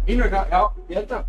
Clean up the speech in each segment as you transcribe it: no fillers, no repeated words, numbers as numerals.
Línurka, já, ég held að.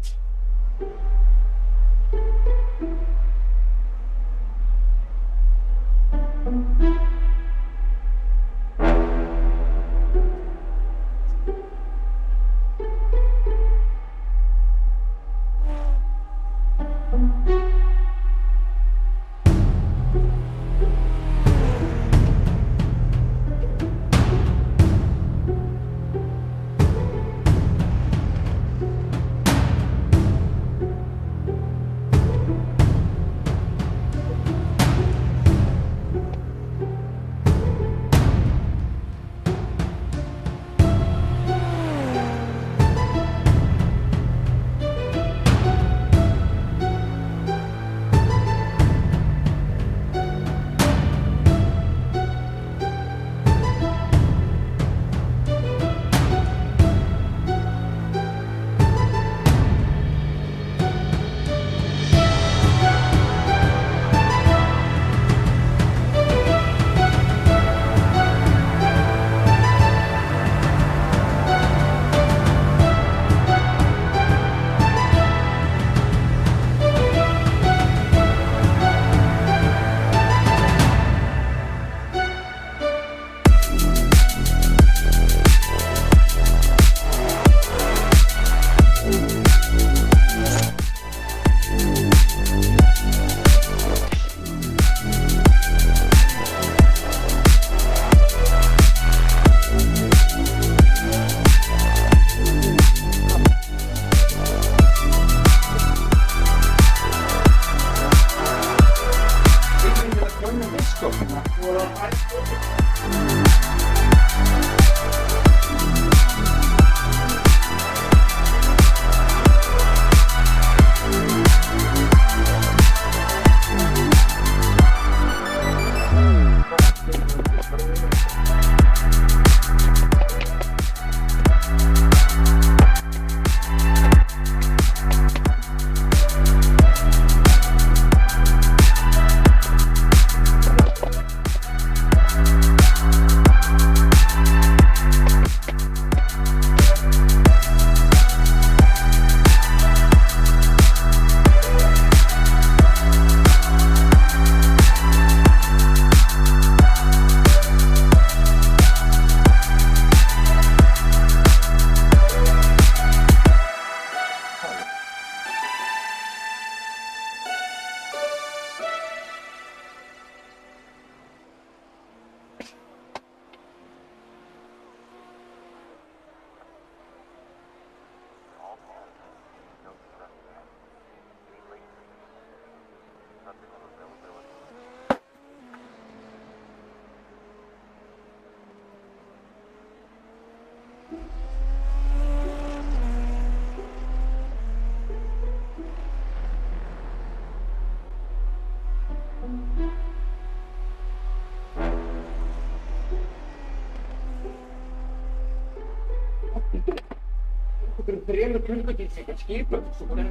Einhverjum 3 klukkutíma sem ég skipa svo bara.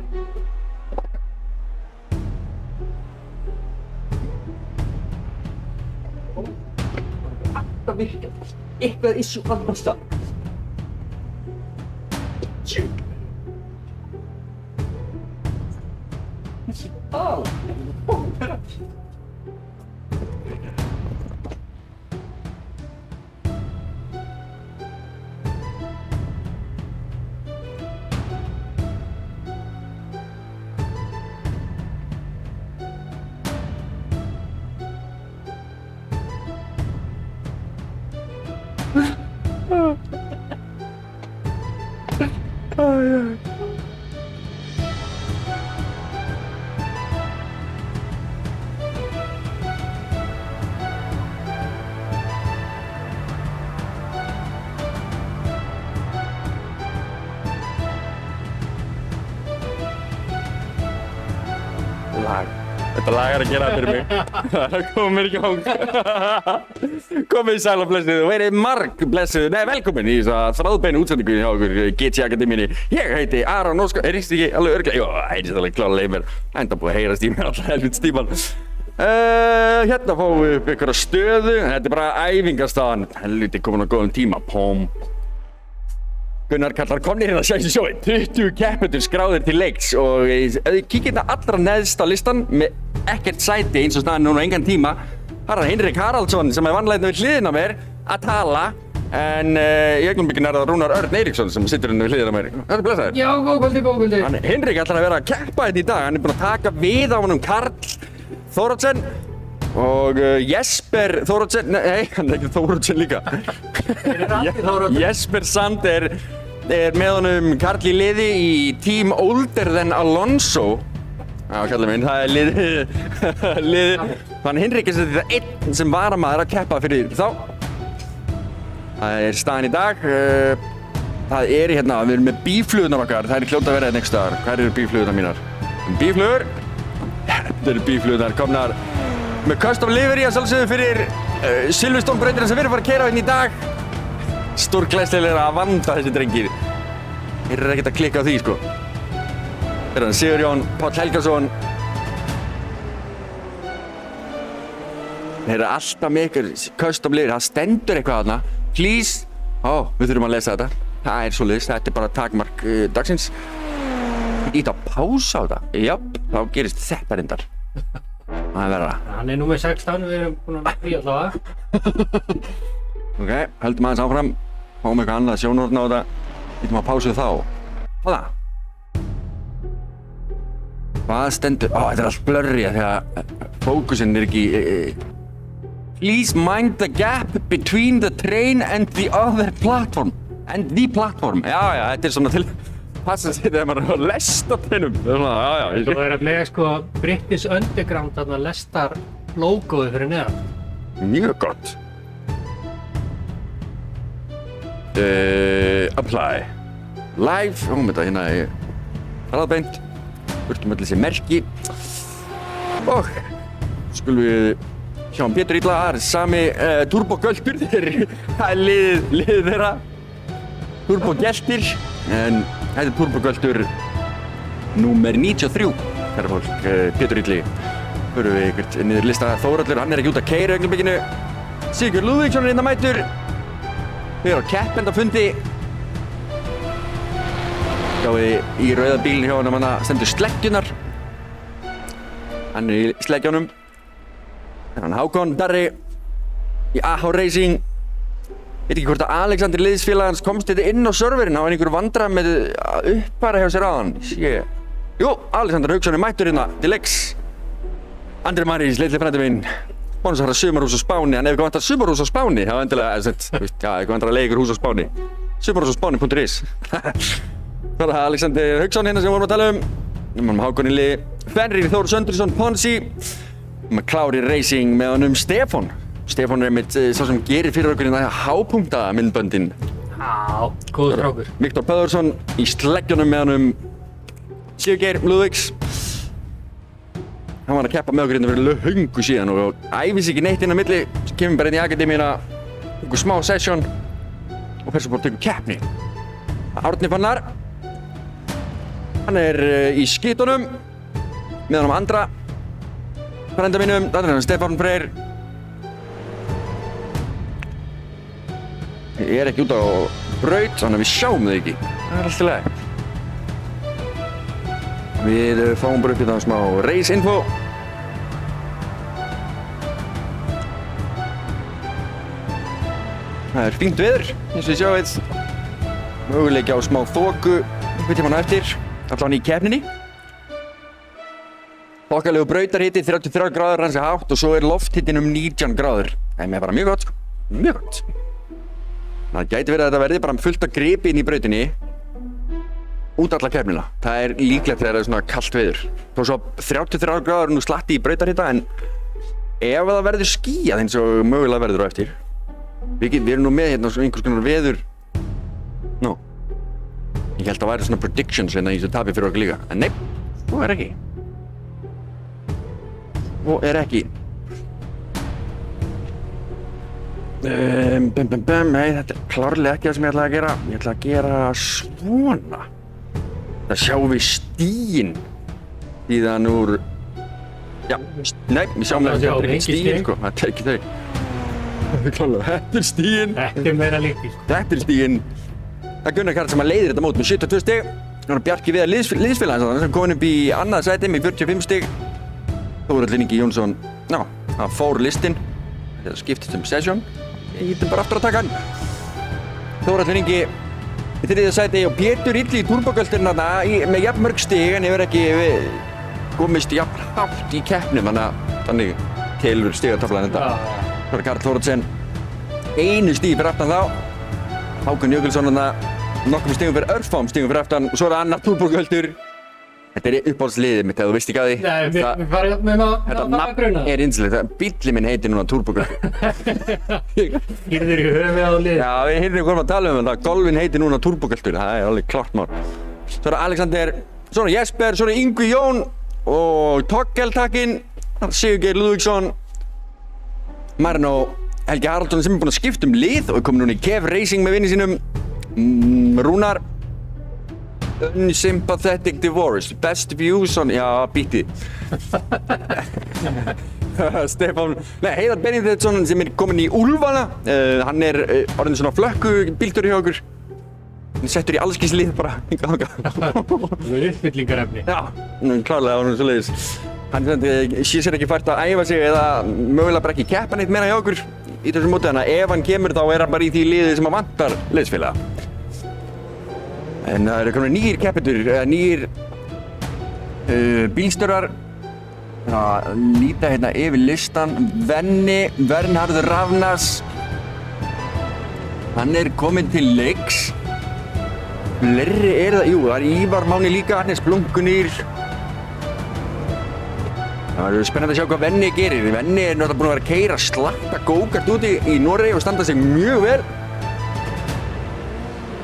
Alltaf virkað. Eitthvað issue annars staðar. Þessi bál. Þetta lag að gera fyrir mig. Það kom mér ekki hóng. Komið í sæl og blessuð og verið marg blessuð. Nei, velkomin í þessa þráðbeinu útsendingu hjá okkur GT Akademíunni. Ég heiti Aron Óskar. Heyrist ekki alveg örugglega? Jó, heyrist alveg klárlega í mér. Enda búið að heyrast í mér alltaf helvits tíman. Hérna fáum við upp einhverja stöðu. Þetta er bara æfingastaðan. Helviti komin á góðum tíma. Póm. Gunnar kallar komnir hérna að sjá sjói 20 keppendur skráðir til leiks og ef þið kíkir þetta allra neðst á listan með ekkert sæti eins og staðan núna engan tíma það er Hinrik Haraldsson sem vanlega við hliðina á mér að tala en í augnablikinu það Rúnar Örn Eiríksson sem situr hérna við hliðina á mér. Þetta er blessaður. Já, góð kvöldi. Hinrik ætlar að vera að keppa þetta í dag, hann er búinn að taka við á honum Karl Þórodsen og Jesper Þórodsen, nei, hann er ekki Þórodsen líka. Jesper Sand er með honum Karl í liði í Team Older Than Alonso. Já, kallið minn, það er liði. Þannig Hinrik er þetta einn sem varamaður að keppa fyrir þá. Það er staðan í dag. Það er hérna, við erum með bíflugurnar okkar, það er hljóta að vera hérna einhvers staðar. Hvar eru bíflugurnar mínar? Bíflugur. Þetta eru bíflugurnar komnar með custom livery að sjálfsögðu fyrir Silverstone brautina sem við erum að fara að keyra hérna í dag. Stórglæsilega að vanda þessi drengir. Þeir eru ekkert að klikka á því sko. Þeir eru Sigurjón, Páll Helgason. Þeir eru alltaf með ykkur custom livery, það stendur eitthvað þarna. Please. Við þurfum að lesa þetta. Það er svoleiðis, þetta er bara takmark dagsins. Ég ít að pása á þetta. Japp, þá gerist þetta reyndar. Það er verra. Hann er númer 16, við erum búin að frí allavega. Ok, höldum aðeins áfram. Fáum eitthvað annað sjónhorn á þetta. Ítum að pásu þá. Hvaða? Hvað stendur? Þetta er allt blurry þegar fókusinn er ekki... Please mind the gap between the train and the other platform. And the platform. Já, þetta er svona til... Passa sig þegar maður er að lesta teinum. Það er svona, já. Svo er með sko British Underground þarna lestar logoið fyrir neðan. Mjög gott. Apply. Live. Þetta hérna er hraðbeint. Burtum öll þessi merki. Og skulum við sjá Pétur Illa, það er sami turbogöldur. Það er liðið þeirra. Turbogeltir. En þetta er turbogöldur númer 93. Herra fólk, Pétur Illi. Förum við ykkur niður lista Þórhallur, hann er ekki út að keyra í augnablikinu. Sigurður Lúðvíksson er hérna mættur. Við erum á keppendafundi. Sjáum í rauða bílinn hjá honum, hann stendur sleggjunar. Hann er í sleggjónum. Hann Hákon Darri í AH Racing. Veit ekki hvort að Alexander liðsfélagans komst þetta inn á serverinn á einhverju vandræðum með að uppfæra hjá sér áðan. Jú, Alexander Hauksson er mættur hérna til leiks. Andri Marís, litli frændi minn. Bónus að fara sumarhús á Spáni. En ef ykkur vantar sumarhús á Spáni, þá endilega, ykkur vantar að leiða ykkur hús á Spáni. Sumarhúsaspáni.is. Það er Alexander Hauksson hérna sem við vorum að tala um. Við erum Hákon Illi, Fenrir Þór Söndursson, Ponsi. Klári Racing með honum Stefán. Stefán er einmitt sá sem gerir fyrir okkur hérna hápunkta myndböndin. Já, góður strákur. Viktor Pöðursson í sleggjónum með honum Sigurgeir Lúðvíks. Hann var að keppa með okkur hérna fyrir löngu síðan og æfis ekki neitt inn á milli. Svo kemur bara inn í akademíuna, einhver smá session og fer svo bara að tökum keppni. Árni Fannar. Hann er í skitunum með honum Andra. Frænda mínum, það er hann Stefán Freyr. Ég er ekki út á braut, þannig að við sjáum þau ekki. Það er allt í lagi. Við fáum bara upp í það smá race info. Það er fínt veður, eins og þið sjáum. Möguleiki á smá þoku, einhvern tímann á eftir, allan í keppninni. Þokkalegu brautarhiti, 33 gráður hans er hátt og svo er lofthitinn 19 gráður. Það er bara mjög gott, mjög gott. Það gæti verið að þetta verði bara fullt af gripi inn í brautinni út alla keppnina. Það er líklegt þegar það er svona kalt veður. Þó svo 33 gráður nú slatti í brautarhita en ef það verður skýjað eins og mögulega verður á eftir. Við erum nú með hérna einhvers konar veður. Ég held að það væri svona predictions hérna í þessu tapi fyrir okkur líka. En nei, svo er ekki. Nei, þetta er klárlega ekki það sem ég ætlaði að gera. Ég ætlaði að gera svona. Það sjáum við stíginn. Síðan úr... Já, nei, við sjáum það ekki stíginn, sko. Það er ekki þau. Klárlega, þetta er stíginn. Þetta er meira líkt, sko. Þetta er stíginn. Það er Gunnar Karl sem að leiðir þetta mót með 72 stig. Það er Bjarki Viðar liðsfélagans sem er komin upp í annað sæti með 45 stig. Þórhallur Ingi Jónsson, já, hann fór listinn. Þetta skiptist session. Ég ítum bara aftur að taka hann. Þórhallur Ingi í 3. sæti og Pétur Illi í turbogölturinn með jafn mörg stig en hefur ekki komist jafn hátt í keppnum, þannig telur stigataflan þetta. Gunnar Karl Þórhallsson, 1 stig fyrir aftan þá. Hákon Jökulsson nokkrum stigum fyrir örfám stigum fyrir aftan og svo er það annar turbogöldur. Þetta er uppáhaldsliðið mitt, ef þú veist ekki að því. Nei, við farum með Þetta nafn er innsilegt, bíllinn minn heitir núna turbogöldur. Hýrður í höfuð á liðið. Já, við heyrðum hvað að tala um þetta, golfin heitir núna turbogöldur, það er alveg klart mál. Svo er Alexander, svo er Jesper, svo er Yngvi Jón og Toggeltakinn, Sigurgeir Lúðvíksson, Marino Helgi Haraldsson sem er búinn að skipta um lið og er komin núna í Kev Racing með vinni sínum. Rúnar Unsympathetic Divorce, Best Views on, já, bíti. Stefán, Heiðar Benediktsson sem er komin í Úlfana, hann er orðinn svona flökku bílstjóri hjá okkur. Hann er settur í allskins lið bara. Það er uppfyllingarefni. Já, klárlega var hann svoleiðis. Hann sér ekki fært að æfa sig eða mögulega bara ekki keppa neitt meira hjá okkur í þessu móti, þannig að ef hann kemur þá er hann bara í því liði sem hann vantar liðsfélaga. En það eru komin nýjir keppendur, nýjir bílstjórar. Líta hérna yfir listan. Venni Vernharður Rafnas. Hann er kominn til leiks. Fleiri er það, jú, það er Ívar Máni líka, Hannes Blungunýr. Það verður spennandi að sjá hvað Venni gerir. Venni er náttúrulega búinn að vera að keyra slatta go-kart úti í Noregi og standa sig mjög vel.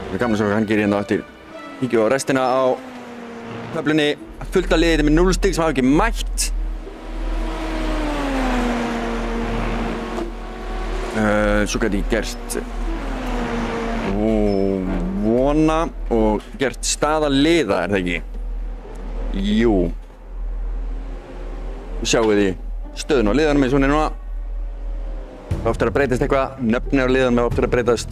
Það er gaman að sjá hvað hann gerir hérna á eftir. Kíkjum á restina á töflunni. Fullt af liðið með 0 stig sem hafa ekki mætt. Svo gæti ég gert vona og gert staðaliða, er það ekki? Jú. Sjáu þið stöðun á liðanum eins og hún er núna. Það oftar að breytast eitthvað, nöfni á liðanum er oftar að breytast.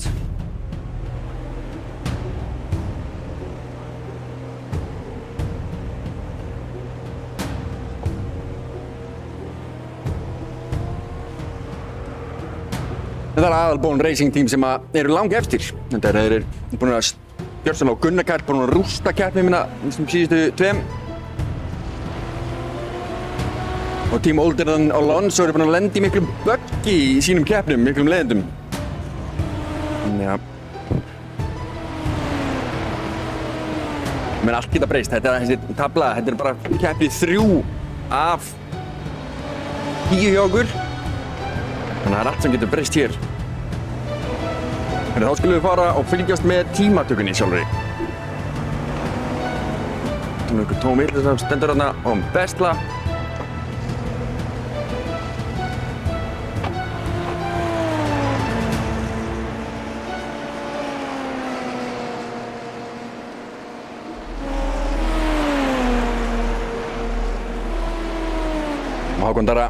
Þetta er aðalbón racing team sem eru lang eftir. Þetta er búin að gjörsamlega á Gunnar Karl, búin að rústa keppni minna sem síðustu 2. Og Team Older Than Alonso eru búin að lenda í miklum buggi í sínum keppnum, miklum leiðendum. Já. Men allt geta breyst. Þessi tabla, þetta er bara keppni 3 af 10 hjá okkur. Þannig að það er allt sem getur breyst hér. Þá skulum við fara og fylgjast með tímatökunni sjálfri. Það er einhver Tómi Illis sem stendur þarna og bestla. Og Hákon Darra.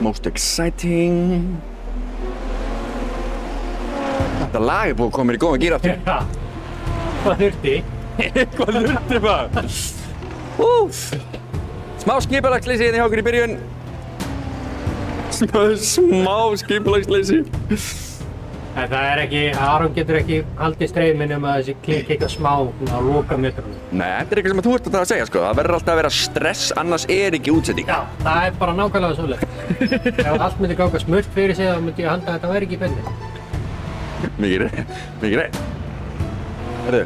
Most exciting. Þetta lag er búið að koma mér í góðan gír aftur. Já, hvað þurfti? Hvað þurfti maður? Smá skipulagsleysi hérna hjá okkur í byrjun. Smá skipulagsleysi. En það er ekki, Aron getur ekki haldið streyminn að þessi klikk eitthvað smá á lokametrunum. Nei, þetta er eitthvað sem þú ert að segja, sko. Það verður alltaf að vera stress, annars er ekki útsetting. Já, það er bara nákvæmlega svoleiðis. Ef allt myndi ganga smurt fyrir sig, þá myndi ég halda að þetta væri ekki í beinni. Mikið reitt. Herðu,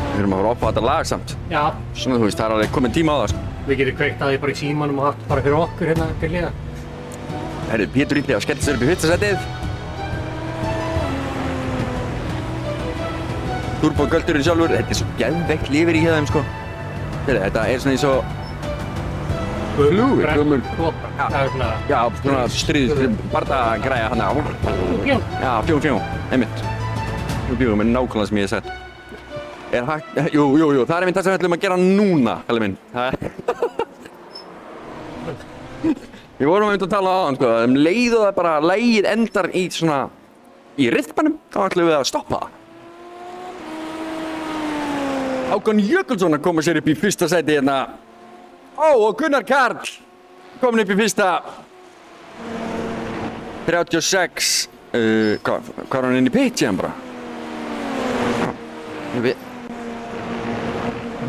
við erum að fara að oppa þetta lag samt. Já. Svona, þú veist, það er alveg komin tíma á það, sko. Við getum kveikt að því bara í símanum og haft bara fyrir okkur hérna til liða. Herðu, Pétur Illi að skella sér upp í fyrsta setið. Turbogöldurinn sjálfur, þetta er svo geðveikt lifir í þeim, sko. Þetta er svona eins og flugvél. Brennur kvota. Já, svona stríð, bardagræja hana. Fjón. Já, fjón, einmitt. Fjón, með nákvæmlega sem ég hef sett. Er hægt, jú, það er það sem við ætlum að gera núna, Kalli minn. Við vorum að tala á hann, sko, leið og það bara lagið endar í svona, í rytmanum, þá ætlum við að stoppa. Hákon Jökulsson að koma sér upp í fyrsta sæti hérna. Og Gunnar Karl komin upp í fyrsta. 36, hvað var hann inn í pit síðan bara?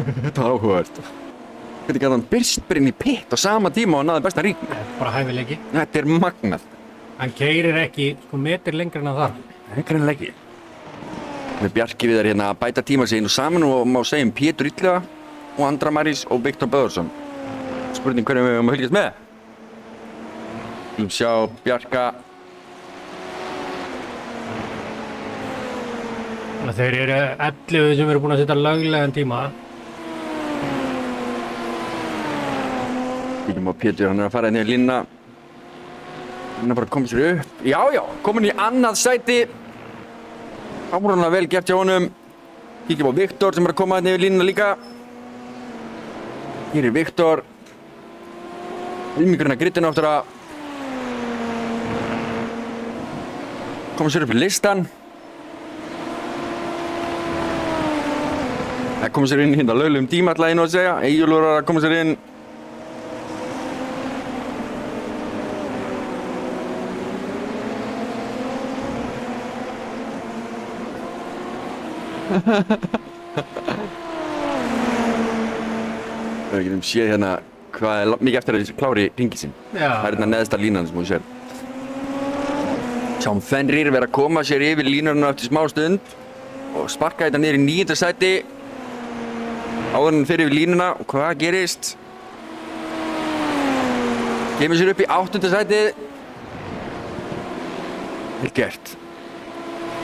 Þetta var áhugavert. Hvernig gæti hann byrst bara inn í pit á sama tíma og náði besta ríkna? Þetta er bara hæfileiki. Þetta er magnað. Hann keyrir ekki sko metr lengra en það. Greinlega ekki. Við Bjarki Viðar hérna að bæta tíma sig inn og saman og má segja Pétur Illega og Andra Marís og Viktor Böðarsson. Spurning hvernig við höfum að fylgjast með. Við sjá Bjarka. Þeir eru 11 sem eru búin að setja löglegan tíma. Kíkjum á Pétur, hann er að fara inn í línuna. Hann er bara að koma sér upp. Já, komin í annað sæti. Ámúranlega vel gert hjá honum. Kíkjum á Viktor sem er að koma inn í línuna líka. Hér er Viktor. Ilmingurinn að grittinu áttur að koma sér upp í listan. Það koma sér inn hérna löglegum tíma ætlaði nú að segja. Eyjólfur var að koma sér inn. Við getum séð hérna hvað er mikið eftir að klári hringið sinn. Já. Það er hérna neðsta línan sem þú sér. Sjáum Fenrir vera að koma sér yfir línuna eftir smá stund og sparka þetta niður í 9. sæti. Áður en fyrir við línuna og hvað gerist? Kemur sér upp í 8. sæti. Vel gert.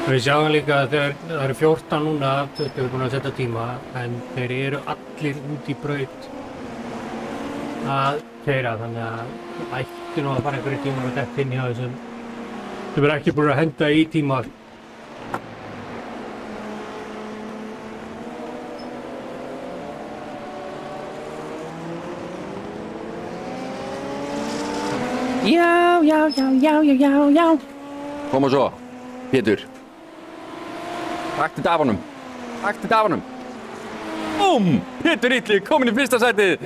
Við sjáum líka að það eru 14 núna, 20 er búin að setja tíma, en þeir eru allir út í braut að keyra, þannig að ætti nú að fara einhverju tímar og detta inn hjá þessum. Þeir eru ekki búin að henda í tíma. Já. Koma svo, Pétur. Takk til Dafanum. Pétur Illi komin í fyrsta sætið.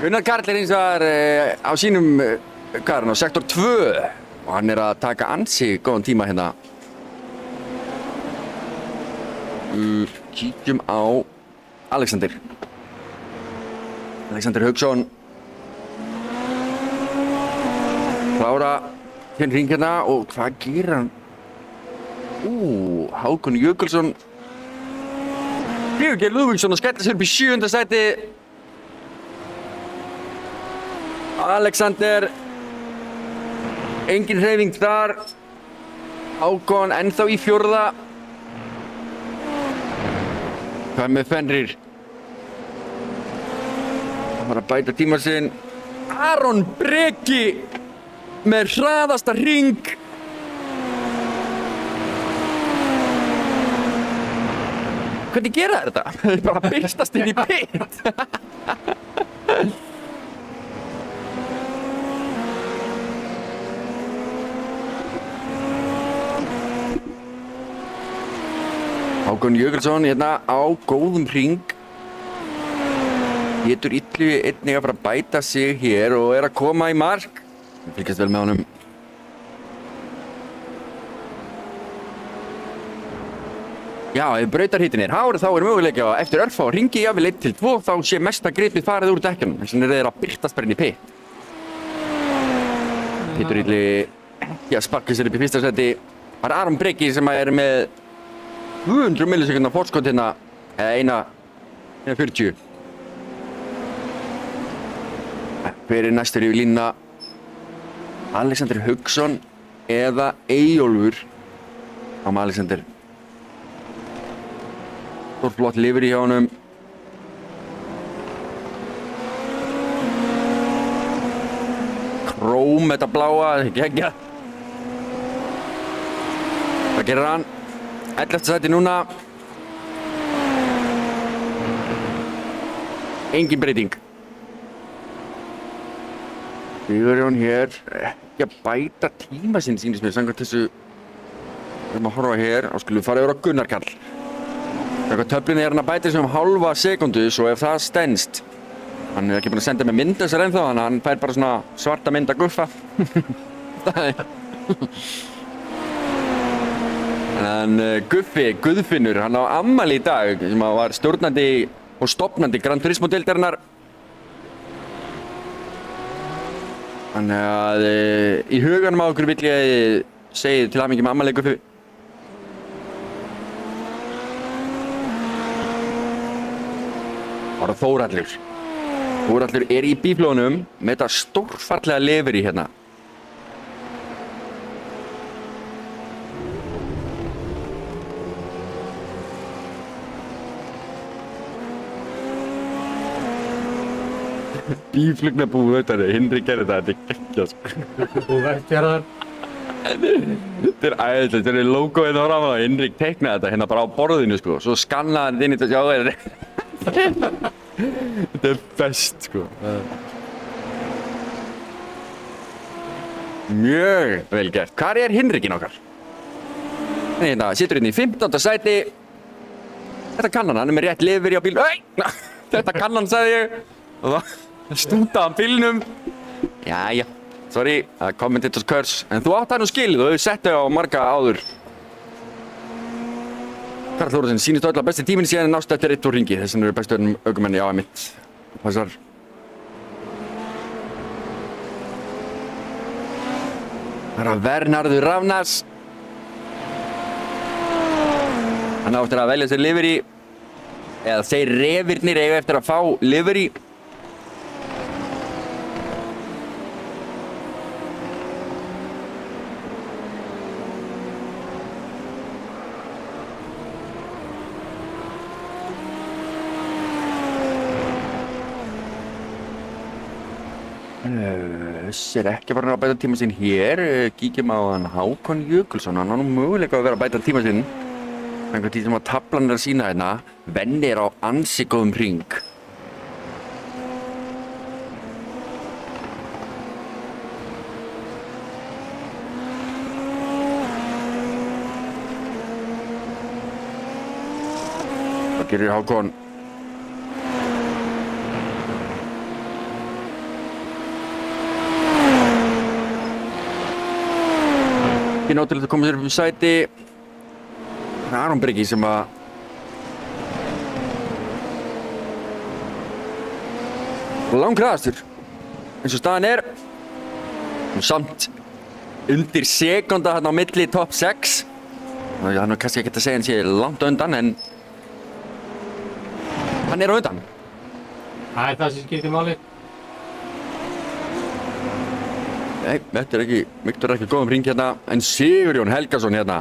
Gunnar Karl er eins og á sínum, hvað er hann, á sektor 2. Og hann er að taka ansi góðan tíma hérna. Kíkjum á Alexander Hauksson. Klára hérna hring hérna og hvað gerir hann? Hákon Jökulsson. Sigurgeir Lúðvíksson að skella sér upp í 7. sæti. Alexander. Engin hreyfing þar. Hákon ennþá í 4. Hvað með Fenrir? Það var að bæta tíma sinn. Aron Breki með hraðasta hring. Hvernig gera þær þetta? Það er bara að byrstast inn í pit. Hákon Jökulsson hérna á góðum hring. Pétur Illi einnig að fara að bæta sig hér og er að koma í mark. Við fylgjast vel með honum. Já, ef brautarhitinn er hár þá er möguleiki á eftir örfá hringi jafnvel 1 til 2 þá sé mesta gripið farið úr dekkjunum. Þess vegna er þeir að byrtast bara inn í pit. Pétur Illi ekki að sparka sér upp í fyrsta sæti. Það er Aron Breki sem er með 200 millisekundar forskot hérna, eða 1:40. Hver er næstur yfir línuna? Alexander Hauksson eða Eyjólfur á með Alexander. Flott lifur í hjá honum. Króm þetta bláa, geggja. Hvað gerir hann? 11. sæti núna. Engin breyting. Sigurjón hér, ekki að bæta tíma sinn, sýnist mér, samkvæmt þessu. Við erum að horfa hér, þá skulum við fara yfir á Gunnar Karl. Samkvæmt töflunni hann að bæta þessu hálfa sekundu, svo ef það stenst. Hann ekki búinn að senda mig mynd þessar ennþá, þannig að hann fær bara svona svarta mynd að guffa. En Guffi, Guðfinnur, hann á afmæli í dag, sem var stjórnandi og stofnandi Gran Turismo-deildarinnar. Þannig að í huganum á okkur vill ég segja til hamingju með afmæli, Guffi. Það var Þórhallur. Þórhallur í bíflónum með þetta stórfallega lifir í hérna. Bíflugnabúi auðvitað, Hinrik gerði þetta er geggjað sko. Þú Vestfjarðar. Þetta er æðislegt, þetta er logoið á ráma og Hinrik teiknaði þetta hérna bara á borðinu sko. Svo skannaði hann inn í þetta sjá þetta. Þetta er best sko. Mjög vel gert. Hvar er Hinrikinn okkar? Hérna, situr hérna í 15. sæti. Þetta kann hann er með rétt lifir á bíl. Þetta kann hann, sagði ég. Og það stútaði hann bílnum. Jæja, sorry, commentators curse. En þú átt það nú skilið og þau settu á marga áður. Karl Þórðarson sýnist öll að besti tíminn síðan nást eftir 1 úr hringi. Þessan eru bestu ökumenni á mitt. Passar. Það er að Vernharður Rafnas. Hann á eftir að velja sér livery. Eða þeir revirnir eiga eftir að fá livery. Þessi er ekki farin að bæta tíma sinn hér. Kíkjum á hann Hákon Jökulsson. Hann á nú möguleika að vera að bæta tíma sinn. Þannig að því sem að taflan er að sína hérna, Venni er á ansi góðum hring. Hvað gerir Hákon? Ekki náttúrulega að koma sér upp í sæti. Það er Aron Breki sem að langræðastur eins og staðan er. Samt undir sekúnda hérna á milli top 6. Það er nú kannski ekki að segja hann sé langt á undan en hann er á undan. Það er það sem skiptir máli. Nei, þetta er ekki góðum hring hérna, en Sigurjón Helgason hérna.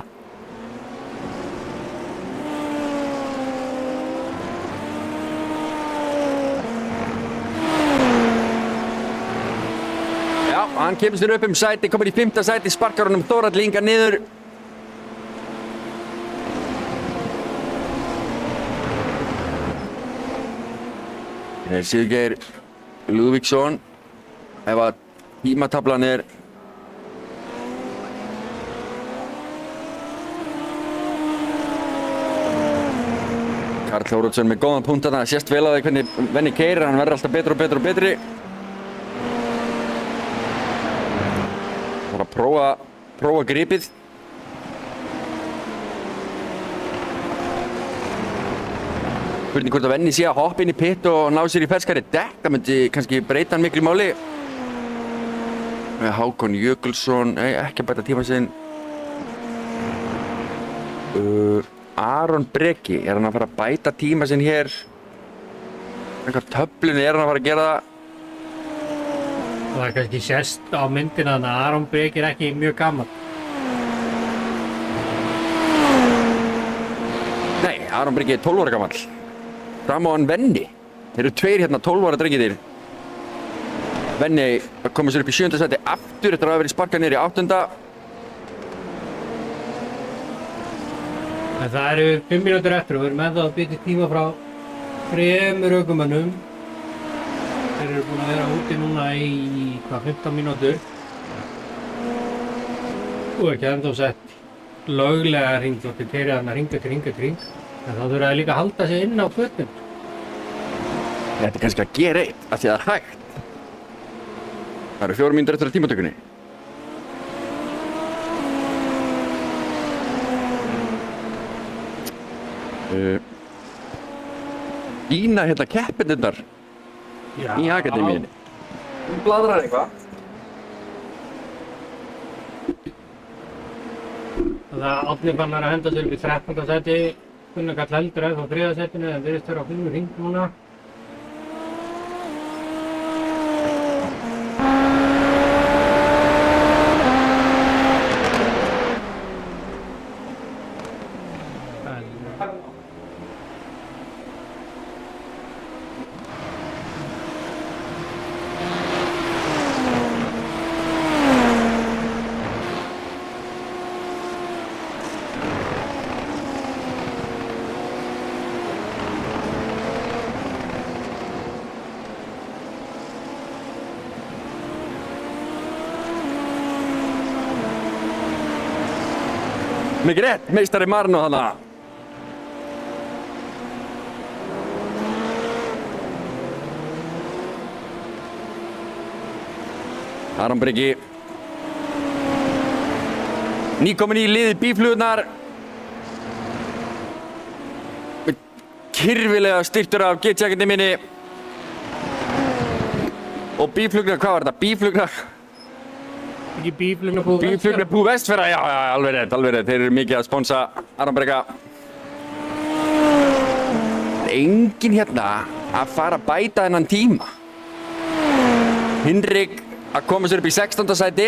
Já, hann kemur sér upp sæti, komur í 5. sæti, sparkar honum Þórhall Inga niður. Það er Sigurgeir Lúðvíksson. Ef að tímatablan er Karl Þórðarson með góðan punkt þarna, sést vel að það hvernig Venni keyrir, hann verður alltaf betri og betri og betri. Það er að prófa gripið. Spurning hvort að Venni sé að hoppa inn í pitt og ná sér í ferskari dekk, það myndi kannski breyta hann miklu máli. Hákon Jökulsson, nei, ekki að bæta tíma sinn. Aron Breki, er hann að fara að bæta tíma sinn hér? Einhver töflunni er hann að fara að gera það? Það er kannski sést á myndina þannig að Aron Breki er ekki mjög gammal. Nei, Aron Breki er 12 ára gamall. Fram á hann Venni. Þeir eru tveir hérna 12 ára drengir. Venni að koma sér upp í 7. sæti aftur eftir að hafa verið sparkað niður í 8. En það eru 5 mínútur eftir og við erum ennþá að byggja tíma frá 3 ökumönnum þeir eru búin að vera úti núna í, 15 mínútur. Og ekki ennþá sett löglega hring, þótti þeir eru að hring eftir hring eftir hring. En þá þurfa þeir líka að halda sig inn á götun. Þetta er kannski að gera eitt, af því að það er hægt. Það eru 4 mínútur eftir að tímatökunni. Ína hérna keppendurnar í akademíunni. Þú bladrar eitthvað. Það er Árni Fannar að henda sér upp í 13. sæti. Gunnar Karl heldur ennþá á 3. sætinu en virðist vera á 5 hring núna. Mikið rétt, meistari Marno þarna. Aron Breki. Nýkomin í liðið bíflugurnar. Kyrfilega styrktur af GT-jakkinni minni. Og bíflugurnar, hvað var þetta? Bíflugurnar? Ekki Bíflugnabú Bíflugnabú Vestfjarða, já, alveg rétt. Þeir eru mikið að sponsa Aron Breka. Enginn hérna að fara að bæta þennan tíma. Hinrik að koma sér upp í 16. sæti.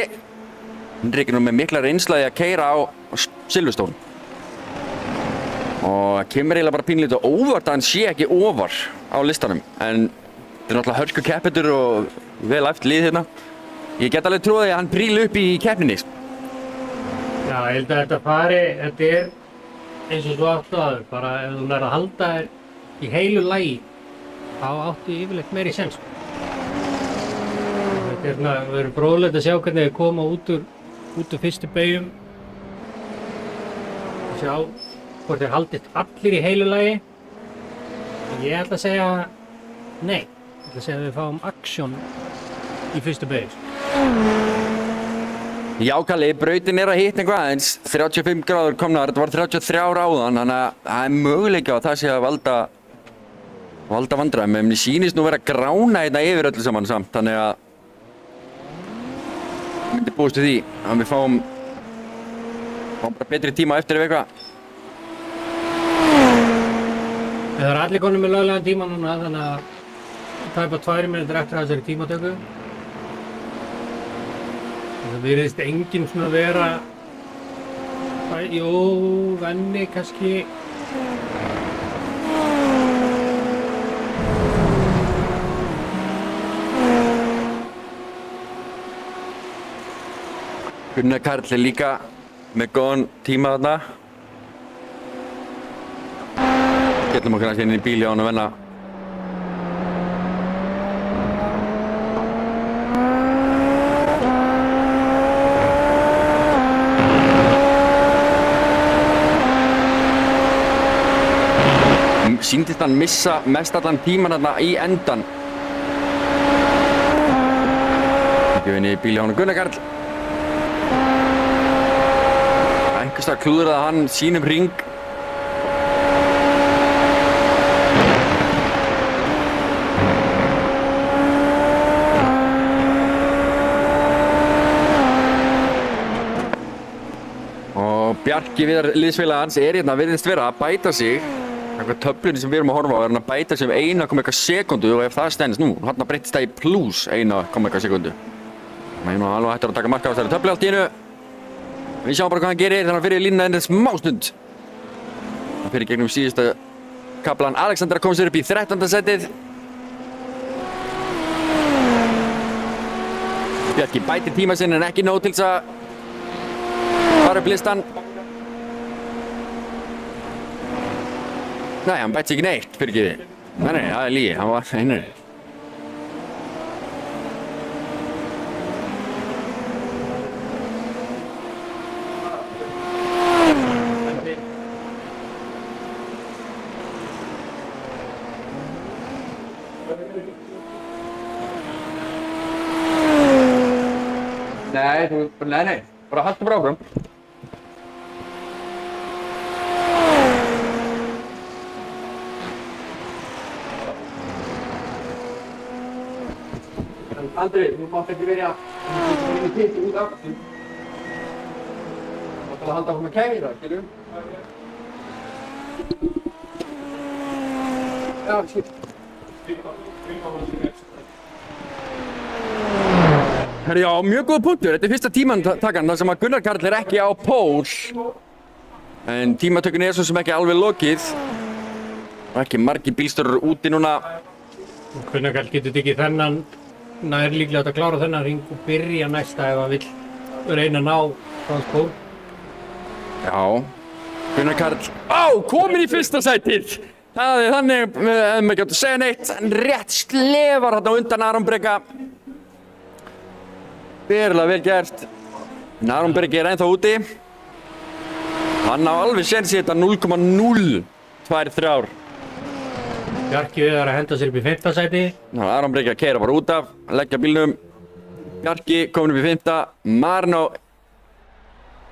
Hinrik er nú með mikla reynslu að keyra á Silverstone. Og það kemur eiginlega bara pínlítið óvart að hann sé ekki ofar á listanum. En þetta er náttúrulega hörku keppendur og vel æft lið hérna. Ég get alveg trúið að hann príli upp í keppninni. Já, ég held að þetta fari, þetta er eins og svo aftur aður, bara ef þú nær að halda þér í heilu lagi, þá áttu yfirleitt meiri séns. Þetta er svona, við erum fróðlegt að sjá hvernig þeir koma út úr fyrstu beygjum. Sjá hvort þeir haldist allir í heilu lagi. Ég ætla að segja nei. Ég ætla að segja að við fáum aksjón í fyrstu beygju. Já, Kalli, brautin er að hitta eitthvað aðeins. 35 gráður komnar, þetta var 33 áðan, þannig að það er möguleika að það sé að valda vandræðum. En mér sýnist nú vera að grána hérna yfir öllu saman samt, þannig að ég myndi búast við því að við fáum bara betri tíma eftir ef eitthvað. Það er allir konum með löglegan tíma núna, þannig að tæpa 2 mínútur eftir að þessari tímatöku. Það virðist enginn svona vera, venni kannski. Gunnar Karl er líka með góðan tíma þarna. Getum okkur kannski inn í bíl hjá hann að venna. Sýndist hann missa mest allan tíman þarna í endan. Ekki inn í bíl hjá hann Gunnar Karl. Einhvers veginn klúðraði hann sínum hring. Og Bjarki Viðar liðsfélag hans er hérna virðist vera að bæta sig. Eitthvað töflunni sem við erum að horfa á er hann að bæta sig um 1,1 sekundu og ef það stendst nú, hann breytist það í plus 1,1 sekundu. Það er nú alveg hættur að taka marka á þessari töflu allt í einu. Við sjáum bara hvað hann gerir þegar hann fyrir línuna en smá stund. Hann fyrir gegnum síðasta kaplan. Alexander kom sér upp í 13. sætið. Bjarki bætir tíma sinn en ekki nóg til þess að fara upp listan. Nei, hann bætti sig ekki neitt, fyrirgeði. Nei, það er lygi, hann var einur. Nei, bara haltu bara áfram. Andri, þú mátt ekki verið að píti út af þessu. Þú mátt alveg halda áfram að kæra, skilju? Já, skil. Herri, já, mjög góð punktur. Þetta er fyrsta tímatakan þar sem að Gunnar Karl er ekki á pól. En tímatökun er svo sem ekki alveg lokið. Ekki margir bílstjórar úti núna. Gunnar Karl getur tekið þennan, nær líklega að klára þennan hring og byrja næsta ef hann vill reyna að ná transpól. Já, Gunnar Karl, komin í fyrsta sætið. Það er þannig, ef maður getur að segja neitt, en rétt slefar þarna undan Aron Breka. Verulega vel gert. En Aron Breki er ennþá úti. Hann á alveg séns í þetta 0,023. Bjarki Viðar að henda sér upp í 5. sæti. Aron Breki að keyra bara út af, leggja bílnum. Bjarki komin upp í 5. Marino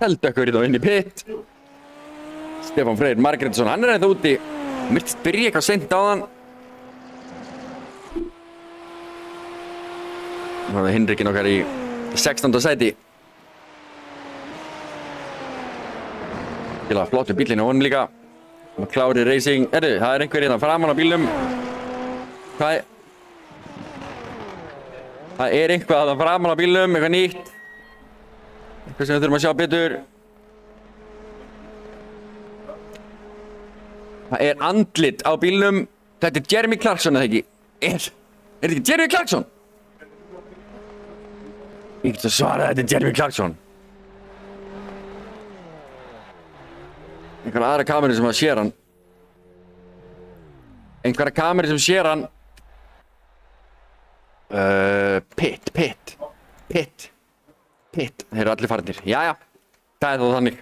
heldökkur inn í pit. Stefán Freyr Margrétsson, hann er ennþá úti. Myrtist byrja eitthvað seint á hann. Nú er það Hinrikinn okkar í 16. sæti. Til að flottu bílinn á honum líka. McLaren Racing. Það er einhver hérna framan á bílnum. Það er eitthvað þarna framan á bílnum, eitthvað nýtt. Eitthvað sem við þurfum að sjá betur. Það er andlit á bílnum. Þetta er Jeremy Clarkson, eða ekki? Er þetta Jeremy Clarkson? Ég get að svara, þetta er Jeremy Clarkson. Einhverja aðra kameru sem sér hann. Einhverja kameru sem sér hann. Pit. Þeir eru allir farnir. Jæja, það er þá þannig.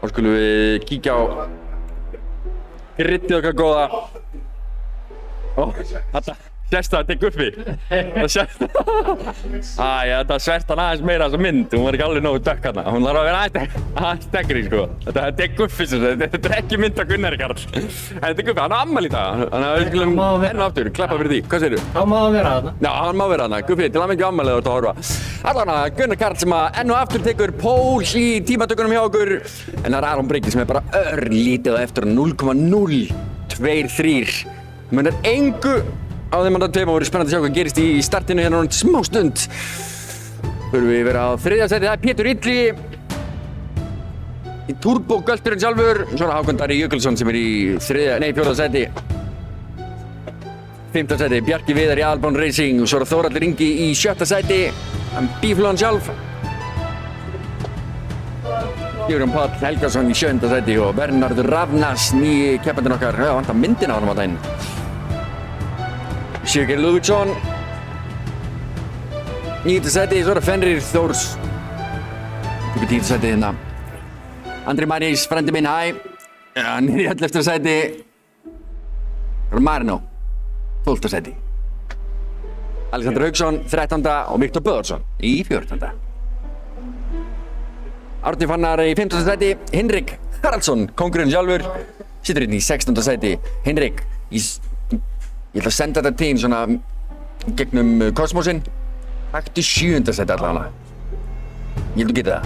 Þá skulum við kíkja á grittið okkar góða. Þetta sést það, þetta er Guffi. Það sést það. Þetta sést hann aðeins meira þessa mynd. Hún var ekki alveg nógu dökk hérna. Hún þarf að vera aðeins dekkri, sko. Þetta er Guffi sem þetta er ekki mynd af Gunnari Karl. En þetta er Guffi, hann á afmæli í dag. Þannig að við skulum enn aftur, klappa fyrir því. Hvað segirðu? Þá má hann vera þarna. Já, hann má vera þarna. Guffi, til hamingju afmælið þú ert að horfa. Allavega Gunnar Karl sem að enn og aftur tekur pól í tímatökunum hjá okkur. En það er Aron Breki sem er bara örlítið á eftir 0,023. Það er engu á þeim andan tveim og verður spennandi að sjá hvað gerist í startinu hérna núna smá stund. Förum við vera á 3. sæti, það er Pétur Illi í turbogölturinn sjálfur. Svo er Hákon Darri Jökulsson sem er í 4. sæti. 5. sæti, Bjarki Viðar í Albon Racing og svo er Þórhallur Ingi í 7. sæti. Hann bíflugan sjálf. Sigurjón Páll Helgason í 7. sæti og Bernhardur Ravnas, nýji keppandinn okkar. Það vantar myndina á honum á daginn. Sigurgeir Lúðvíksson 9. sæti, svo er það Fenrir Þórs upp í 10. sæti hérna. Andri Marís, frendi minn, hæ. Hann er í 11. sæti. Marino 12. sæti. Alexander Hauksson 13. og Viktor Böðarsson í 14. Árni Fannar í 15. sæti. Hinrik Haraldsson, kóngurinn sjálfur, situr hérna í 16. sæti. Hinrik, ég ætla að senda þetta til svona gegnum kosmosinn. Taktu 7. sæti allavega. Ég held að geta það.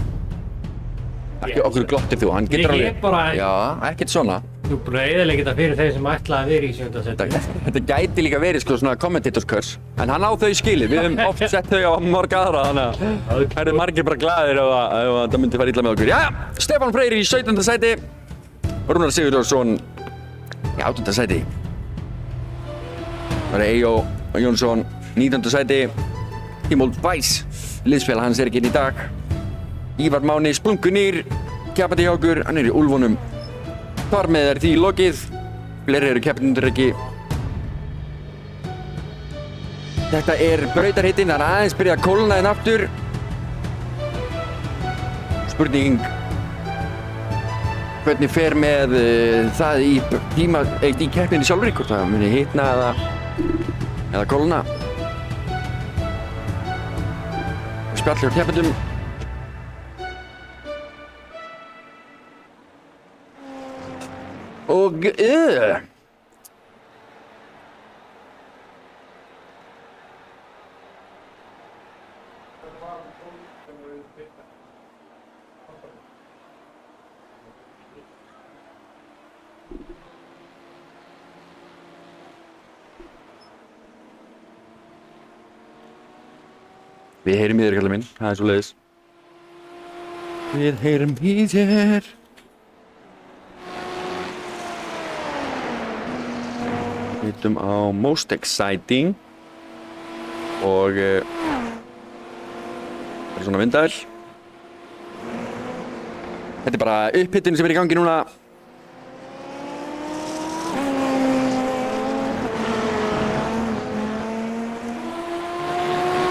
Ekki okkur glottir þú, hann getur Ég bara... Já, ekkert svona. Þú er búin að eyðileggja þetta fyrir þeir sem ætla að vera í 7. sæti. Þetta gæti líka verið sko svona kommentatorskurs. En hann á þau skilið, við höfum oft sett þau á mörg aðra, þannig að það eru margir bara glaðir ef það myndi fara illa með okkur. Jæja, Stefán Freyr í 17. sæti. Rúnar Sigurðarsson í 8. sæti. Það er Eyjó Jónsson, 19. sæti. Tímold Væs, liðsfélag hans er ekki inn í dag. Ívar Máni Splunkunýr, keppandi hjá okkur, hann er í Úlfunum. Þar með er því lokið. Fleiri eru keppindur ekki. Þetta er brautarhitinn, það er aðeins byrjað að kólna en aftur. Spurning hvernig fer með það í tíma, í keppninni sjálfur, hvort það muni hitna eða kólna. Spjalli á keppendum. Og við heyrum í þér, kallinn minn, það er svoleiðis. Við heyrum í þér. Hittum á Most Exciting og bara svona vindæl. Þetta er bara upphitun sem er í gangi núna.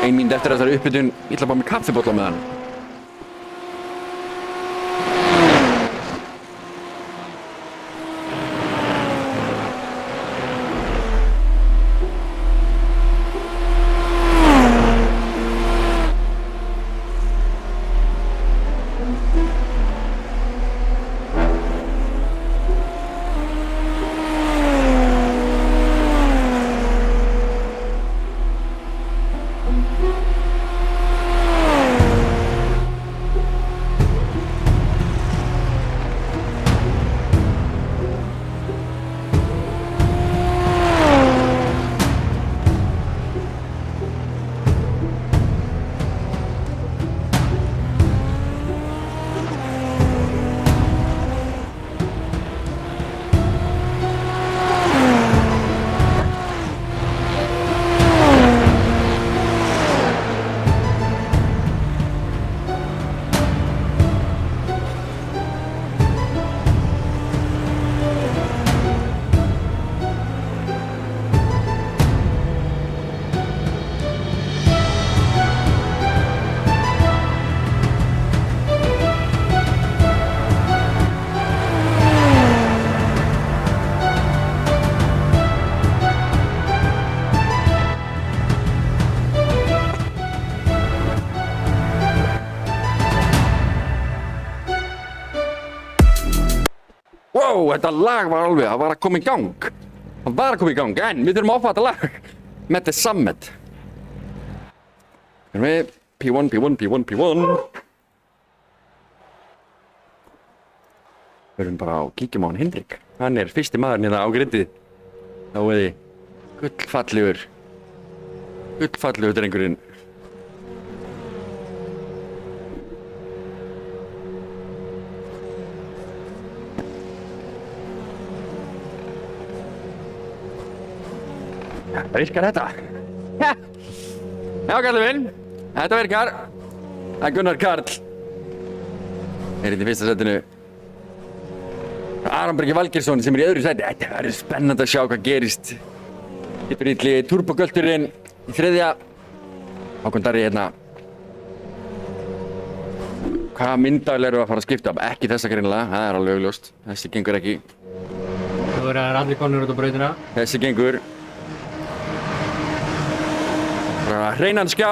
Ein mínúta eftir þessari upphitun, ég ætla bara með kaffibolla með hann. Wow, þetta lag var alveg, það var að koma í gang. Það var að koma í gang, en við þurfum að opna þetta lag með The Summit. Erum við P1, P1, P1, P1. Við erum bara á kíkjum á hann Hendrik. Hann er fyrsti maðurinn hérna á gridið. Þá er þið gullfallegur drengurinn. Það virkar þetta. Já, kallinn minn. Þetta virkar. Það er Gunnar Karl. Er hérna í fyrsta setinu. Aron Breki Valgeirsson sem er í öðru sæti. Þetta verður spennandi að sjá hvað gerist. Yfirrilli turbogölturinn í þriðja. Hákon Darri hérna. Hvaða myndavél erum við að fara að skipta? Ekki þessa greinilega. Það er alveg augljóst. Þessi gengur ekki. Það verður allir konur út á brautina. Þessi gengur. Hreinan skjá.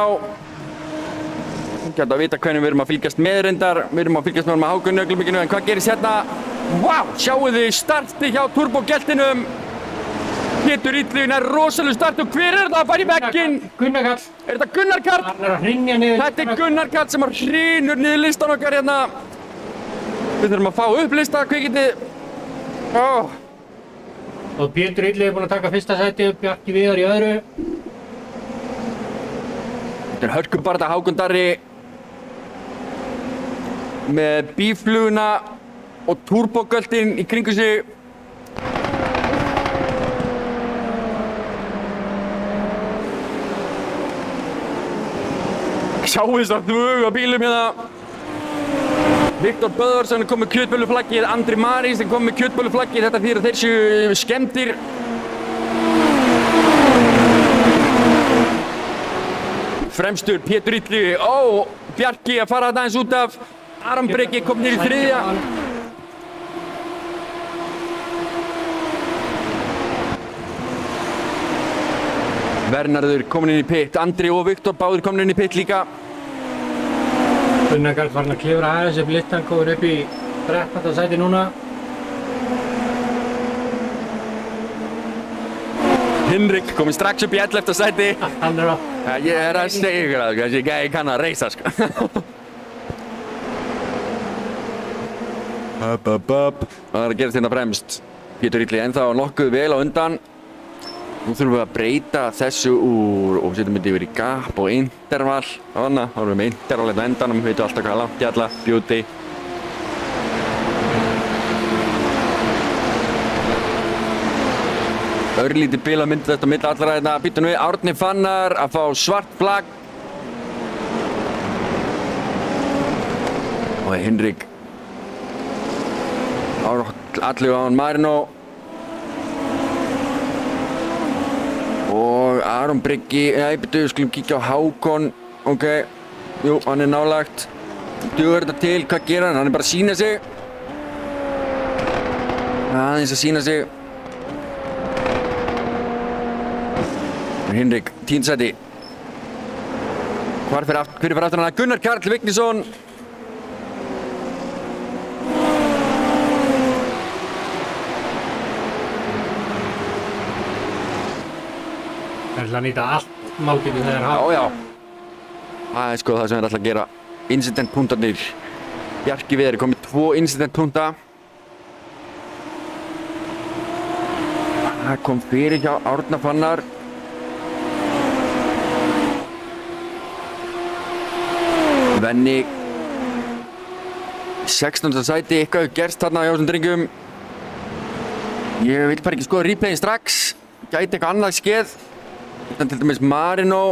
Gæti að vita hvernig við erum að fylgjast með reyndar. Við erum að fylgjast með Hákon Öglumikinu, en hvað gerist hérna? Vá, sjáu þið starti hjá turbogeltinum. Pétur Illuvín er rosalega start og hver er það að fara í bekkinn? Gunnar Karl. Er þetta Gunnar Karl? Hann er að hrynja niður. Þetta er Gunnar Karl sem hrynur niður listan okkar hérna. Við þurfum að fá upp lista, kvikindi. Og Pétur Illuvín er búinn að taka fyrsta sæti, Bjarki Viðar í öðru. Þetta er hörkubarata Hákon Darri með bífluguna og turbogöltin í kringu sig. Sjáu þess að þvögu á bílum hérna. Viktor Böðvarsson er komið með kjötbölluflaggið, Andri Marís er komið með kjötbölluflaggið. Þetta þýðir að þeir séu skemmtir. Fremstur Pétur Illuvín, Bjarki að fara aðeins út af. Aron Breki kom niður í þriðja. Vernharður komin inn í pit, Andri og Viktor báður komin inn í pit líka. Gunnar Karl farin að klifra aðeins upp listan, komur upp í 13. sæti núna. Hinrik komin strax upp í 11. sæti. Hann er á. Ég er að segja ykkur að þessi gæi kann að reysa, sko. Það er að gerast hérna fremst. Pétur Illi ennþá nokkuð vel á undan. Nú þurfum við að breyta þessu úr og setjum þetta yfir í gap og interval. Þannig, þá erum við með interval hérna á endanum, við veitum alltaf hvað er langt í alla, beauty. Örlítið bil að mynda þetta á milli allra hérna. Býtum við Árni Fannar að fá svart flagg. Og Hinrik allir á hann Marino. Og Aron Bryggi, við skulum kíkja á Hákon. Ok, jú, hann er nálagt. Dugar þetta til, hvað gerir hann? Hann er bara að sýna sig. Aðeins að sýna sig. Hinrik, 10. sæti. Hver er fyrir aftan hana? Gunnar Karl Vignisson. Það er að nýta allt málbyrju þegar Já, já. Það er sko það sem við ætlum að gera. Incident-punktarnir. Bjarki Viðar er komið 2 incident-punkta. Það kom fyrir hjá Árna Fannar. Venni 16. sæti, eitthvað hefur gerst þarna hjá þessum drengjum. Ég vil bara ekki skoða replayin strax. Gæti eitthvað annað skeð. Þetta til dæmis Marino.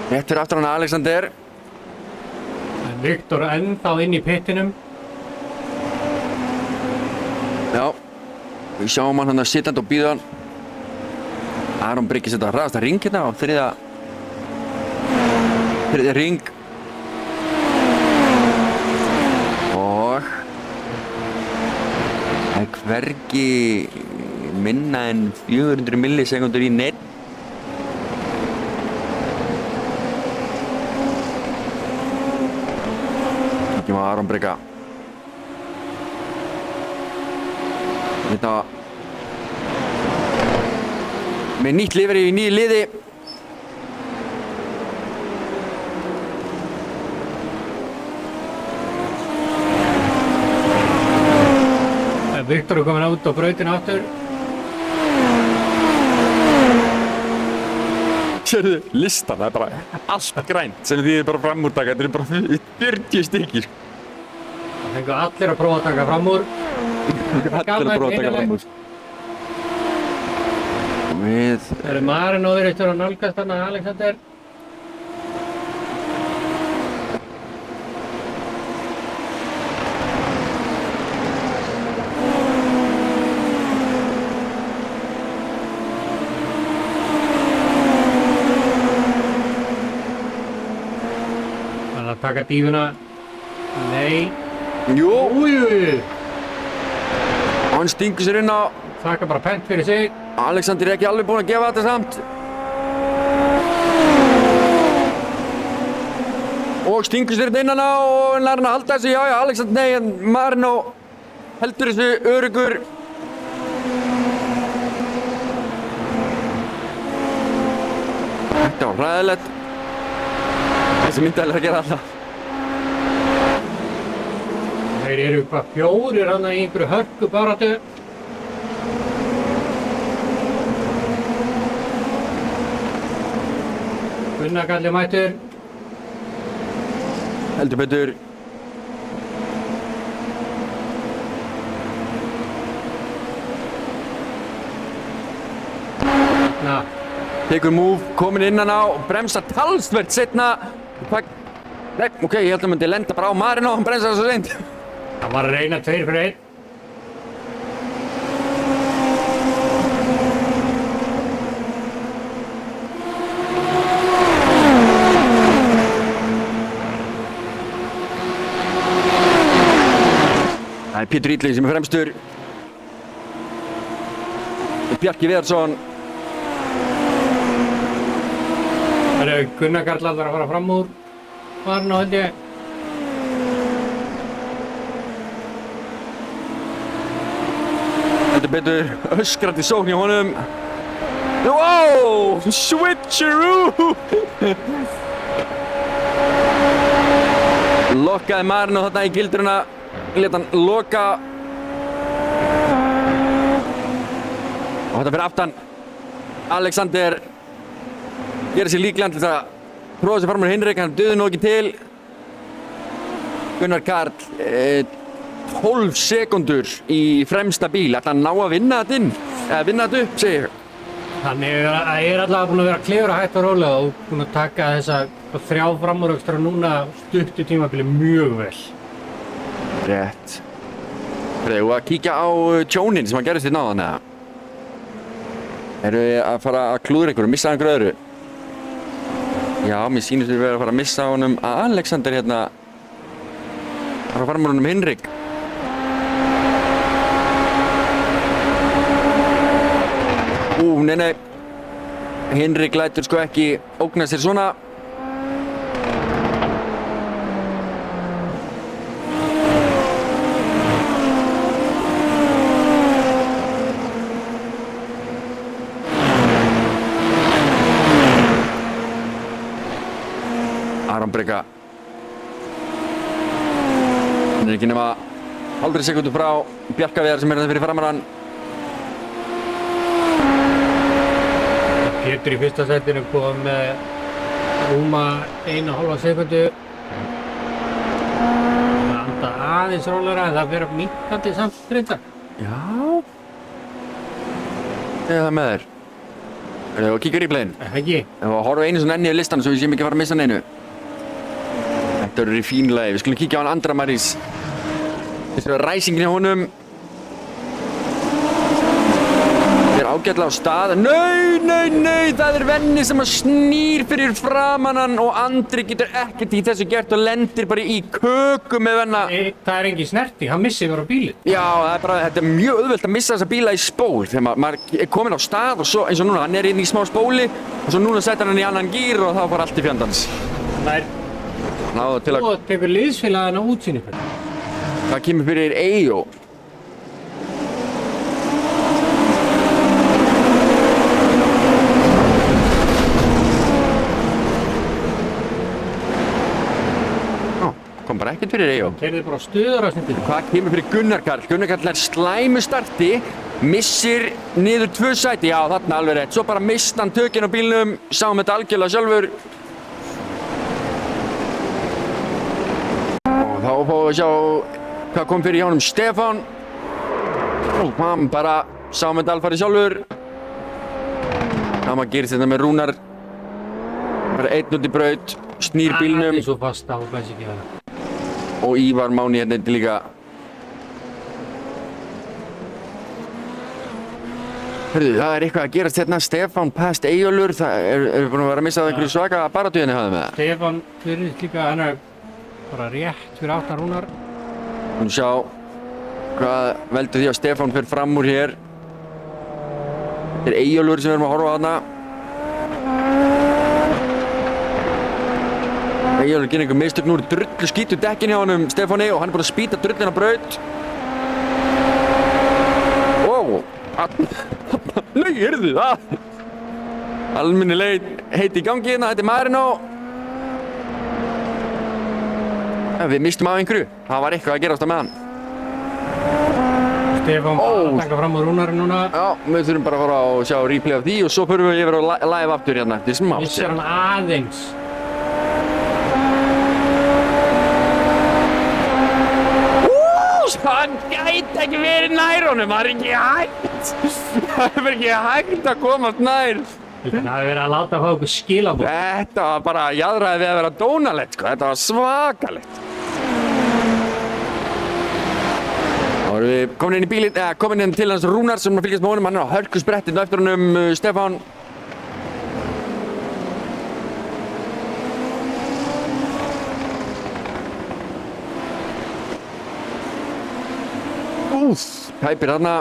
Rétt fyrir aftan hann Alexander. En Viktor ennþá inn í pittinum. Já. Við sjáum hann að sittandi og býða hann. Aron Bryggi setja hraðasta ring hérna á þriðja ring. Og það er hvergi minna en 400 millisekundur í net. Ekki maður Aron Brygga. Þetta með nýtt lifri í nýju liði. Viktor er komin út á brautina aftur. Sérðu listan, það er bara allt grænt sem því bara framúrtaka, þetta er bara 40 stykki. Það fengu allir að prófa að taka fram úr. Allir að prófa að taka fram úr. Það eru Marino virðist að nálgast þarna Alexander. Að taka dífuna. Nei. Jú. Újújú. Hann stingur sér inn á. Þakka bara pent fyrir sig. Alexander er ekki alveg búinn að gefa þetta samt. Og stingur sér innan á og nær hann að halda þessu. Já, Alexander, nei, en Marino heldur þessu öruggur. Þetta var hræðilegt. Þessi myndaðilega að gera alltaf. Þeir eru hvað 4 hann í einhverju hörku baráttu. Gunnar Karl mættur. Heldur betur. Na. Tekur move, komin innan á, bremsa talsvert seinna. Nei, ok, ég held að hann myndi lenda bara á Marino, hann bremsa það svo seint. Það var að reyna 2 fyrir 1. Það er Pétur Illi sem er fremstur. Bjarki Viðarsson Það eru Gunnar Karl allar að fara fram úr varna held ég. Heldur betur öskrandi sókn hjá honum. Wow! Switcheroo! Lokkaði Marino þarna í gildruna. Lét hann loka. Og þetta fyrir aftan. Alexander gerir sér líklegan til að prófa sér fram úr Hinrik, hann dugði nú ekki til. Gunnar Karl, 12 sekúndur í fremsta bíl. Ætla hann ná að vinna þetta inn, eða vinna þetta upp, segi ég. Hann er allavega búinn að vera klifur að hægt og rólega og búinn að taka þessa 3 framúrökstra núna stuttu tímabili mjög vel. Rétt. Þegar að kíkja á tjónin sem hann gerðist í náðan, eða? Eru við að fara að klúðra einhverju, missa einhverju öðru? Já, mér sýnist við að fara að missa honum Alexander hérna. Það er að fara með honum Hinrik. Nei. Hinrik lætur sko ekki ógna sér svona. Aron Breka. Hann er ekki nema hálfri sekúndu frá Bjarkaviðar sem er það fyrir framan hann. Pétur í fyrsta sætinu kom með rúma 1,5 sekundu. Það anda aðeins rólegra en það vera minnkandi samt reyndar. Já. Eða það með þér. Erum við að kíkja replayinn? Ekki. Ef við horfum einu svona enni í listan svo við séum ekki að fara að missa neinu. Þetta eru í fín lagi. Við skulum kíkja á hann Andra Marís. Þessu er ræsingin hjá honum. Þeir eru ágætlega á stað. Nei, það er Venni sem að snýr fyrir framan hann og Andri getur ekkert í þessu gert og lendir bara í köku með Venna. Nei, það er engin snerting, hann missir bara bílinn. Já, þetta er mjög auðvelt að missa þessa bíla í spól þegar maður er kominn á stað og svo eins og núna, hann er inn í smá spóli og svo núna setjar hann í annan gír og þá fara allt í fjandans. Það er Náðu til að og tekur liðsfélagana útsýni fyrir. hvað kemur fyrir Eyjó. Kom bara ekkert fyrir Eyjó. Keyrði bara á stuðarásnitinu. Hvað kemur fyrir Gunnar Karl? Gunnar Karl er slæmu starti, missir niður 2 sæti, já þarna alveg rétt. Svo bara mist hann tökin á bílnum, sáum þetta algjörlega sjálfur. Og þá fáum við að sjá hvað kom fyrir hjá honum Stefán. Og hann bara sáum þetta alfarið sjálfur. Það maður gerist þetta með Rúnar. Bara einn út í braut, snýr bílnum. Það er svo fast á bæs ekki það. Og Ívar Máni hérna líka. Hörðu, það er eitthvað að gerast hérna. Stefán past Eyjólfur. Það eru búin að vera að missa einhverju svaka baráttu hérna hafði með það. Stefán fyrir líka, hann er bara rétt fyrir aftan Rúnar. Nú sjá hvað veldur því að Stefán fer fram úr hér. Þetta er Eyjólfur sem við erum að horfa á þarna. Eyjólfur gerir einhver mistök, nú eru drullu skítu dekkin hjá honum Stefáni og hann er búinn að spýta drullina á braut. Nei, heyrðu það! Almennileg heiti í gangi hérna, þetta er Marino. Við mistum af einhverju, það var eitthvað að gerast á meðan. Stefán bara að taka fram á Rúnari núna. Já, við þurfum bara að fara og sjá replay af því og svo förum við yfir á live aftur hérna. Þetta er smá. Missir hann aðeins. Hann gæti ekki verið nær honum, það er ekki hægt. Það er ekki hægt að komast nær. Það hafi verið að láta að fá okkur skilabóð. Þetta var bara jaðraði við að vera dónalegt, sko. Þetta var svakalegt. Þá erum við komin inn í bílinn, komin inn til hans Rúnar sem fylgjast með honum. Hann er á hörkusprettinu eftir honum Stefán. Kæpir þarna.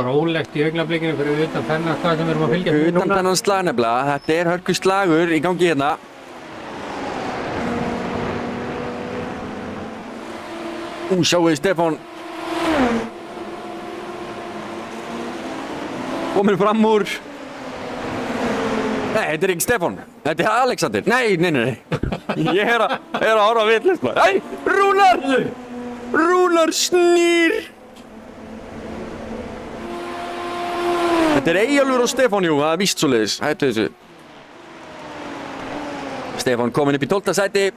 rólegt í augnablikinu fyrir utan þennan slag sem við erum að fylgjast með Utan þennan slag nefnilega, þetta er hörku slagur í gangi hérna. Sjáu þið Stefán. Komin fram úr. Nei, þetta er ekki Stefán. Þetta er Alexander. Nei. Ég er að horfa vitlust maður. Æ, Rúnar! Rúnar snýr! Þetta er Eyjólfur og Stefán, jú, það er víst svoleiðis. Hættu þessu. Stefán kominn upp í 12. sæti.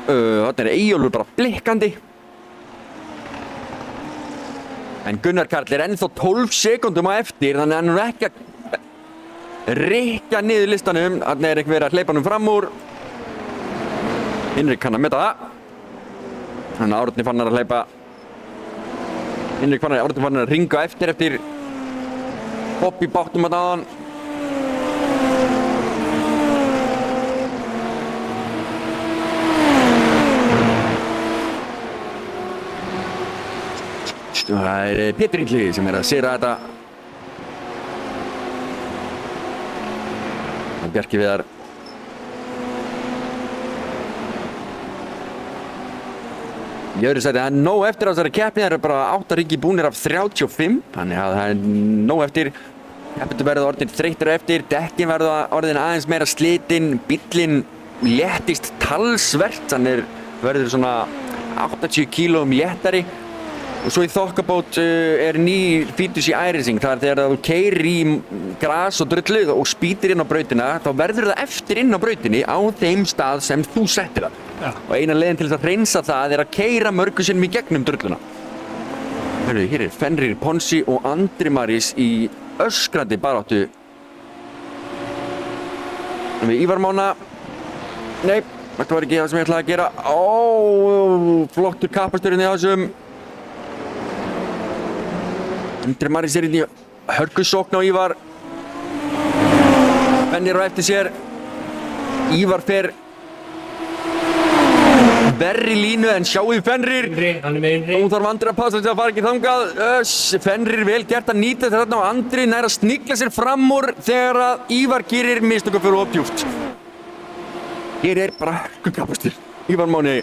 Þarna er Eyjólfur bara blikkandi. En Gunnar Karl er ennþá 12 sekúndum á eftir, þannig að hann er ekki að rykka niður listanum. Þarna er ekki verið að hleypa hann fram úr. Hinrik kann að meta það. Þannig að Árni fannar að hleypa. Árni fannar að ringa eftir hopp í bátnum að daðan. Það er Pétur Ingli sem er að sýra þetta. Og Bjarki Viðar. Í öðru sæti, það er nóg eftir á þessari keppni, það eru bara 8 ringi búnir af 35, þannig að það er nóg eftir. Keppendur verða orðin þreyttir eftir, dekkin verða orðin aðeins meira slitin, bíllinn léttist talsvert, þannig verður svona 80 kílóum léttari. Og svo í þokkabót er ný fítus í iRacing, það er þegar þú keyrir í gras og drullu og spýtir inn á brautina, þá verður það eftir inn á brautinni á þeim stað sem þú settir það. Já. Og eina leiðin til þess að hreinsa það er að keyra mörgu sinnum í gegnum drulluna. Hörru, hér er Fenrir Ponsi og Andri Marís í öskrandi baráttu. Við Ívar Mána. Nei, þetta var ekki það sem ég ætlaði að gera. Flottur kappasturinn í þessum. Andri Marís er inn í hörkusókn á Ívar. Fenrir á eftir sér. Ívar fer verri línu en sjáu Fenrir. Hann er með innri. Nú þarf Andri að passa sig að fara ekki þangað. Fenrir vel gert að nýta þetta og Andri nær að snigla sér fram úr þegar að Ívar gerir mistökum fyrir of djúpt. Hér er bara hörkukapastur. Ívar Máni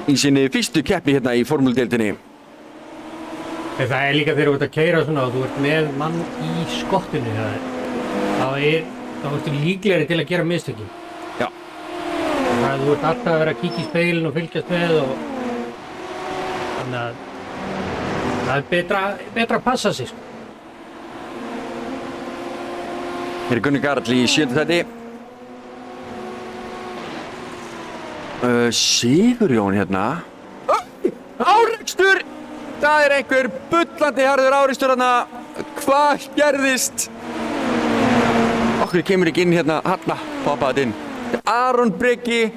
í sinni fyrstu keppni hérna í formúludeildinni. Það er líka þegar þú ert að keyra svona og þú ert með mann í skottinu þá ertu líklegri til að gera mistökin. Já. Þú ert alltaf að vera að kíkja í speilin og fylgjast með og þannig að það er betra að passa sig. Hér er Gunnar Karl í 7. sæti. Sigurjón hérna. Árekstur! Það er einhver bullandi harður árekstur hérna. Hvað gerðist? Okkur kemur ekki inn hérna. Hanna poppaði inn. Aron Breki.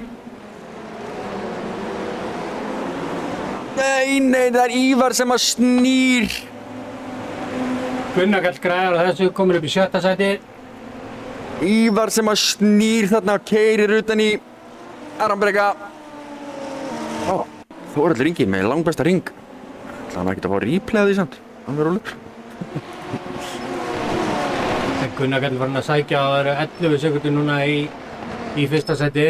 Nei, það er Ívar sem að snýr. Gunnar Karl græðar á þessu, komur upp í 7. sæti. Ívar sem að snýr þarna og keyrir utan í Aron Breka. Þórhallur Ingi með langbesta ring. Það er ekkert að fá replay af því samt. Það verður rólur. Gunnar Karl var hann að sækja og það eru 11 sekundur núna í 1. sæti.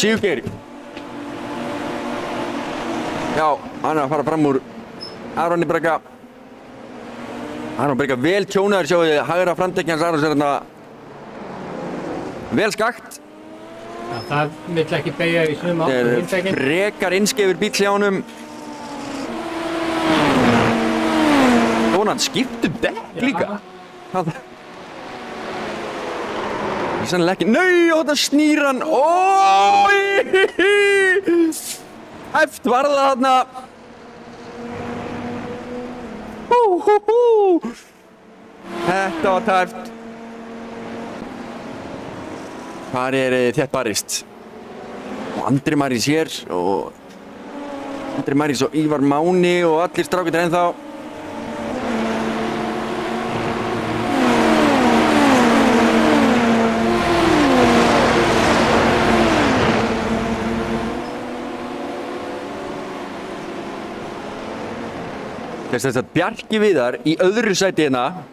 Sigurgeir. Já, hann er að fara fram úr Aroni Breka. Aron Breka vel tjónaður, sjáu þið hægra framdekki hans Arons er hérna vel skakt. Já, það vill ekki beygja í sömu átt Þetta og er hindekkin. frekar innskefur bíll hjá honum. Hann skiptum dekk líka. Það er sannlega ekki. Nei, og þetta snýr hann. Hæft var það þarna. Þetta var tæft. Hvar er þétt barist? Og Andri Marís hér og Andri Marís og Ívar Máni og allir strákarnir ennþá. Þess að Bjarki Viðar í öðru sæti hérna.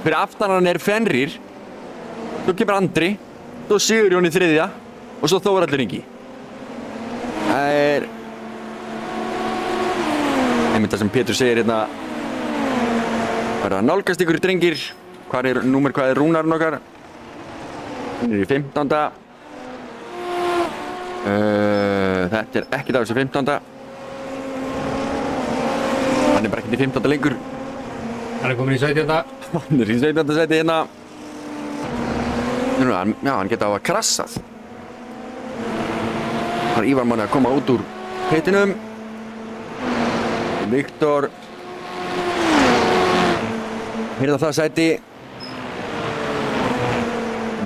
Fyrir aftan hann Fenrir. Svo kemur Andri. Svo Sigurjón í þriðja. Og svo Þórhallur Ingi. Það einmitt það sem Pétur segir hérna. Það er að nálgast ykkur drengir. Hvað er Rúnarinn okkar? Hann í 15. Þetta er ekkert af þessu 15. Hann bara ekkert í 15. lengur. Hann komin í 17. Hann í 17. sæti hérna. Já, hann geta á að krassað. Hann Ívar Máni að koma út úr pittinum. Viktor. Hérna það sæti.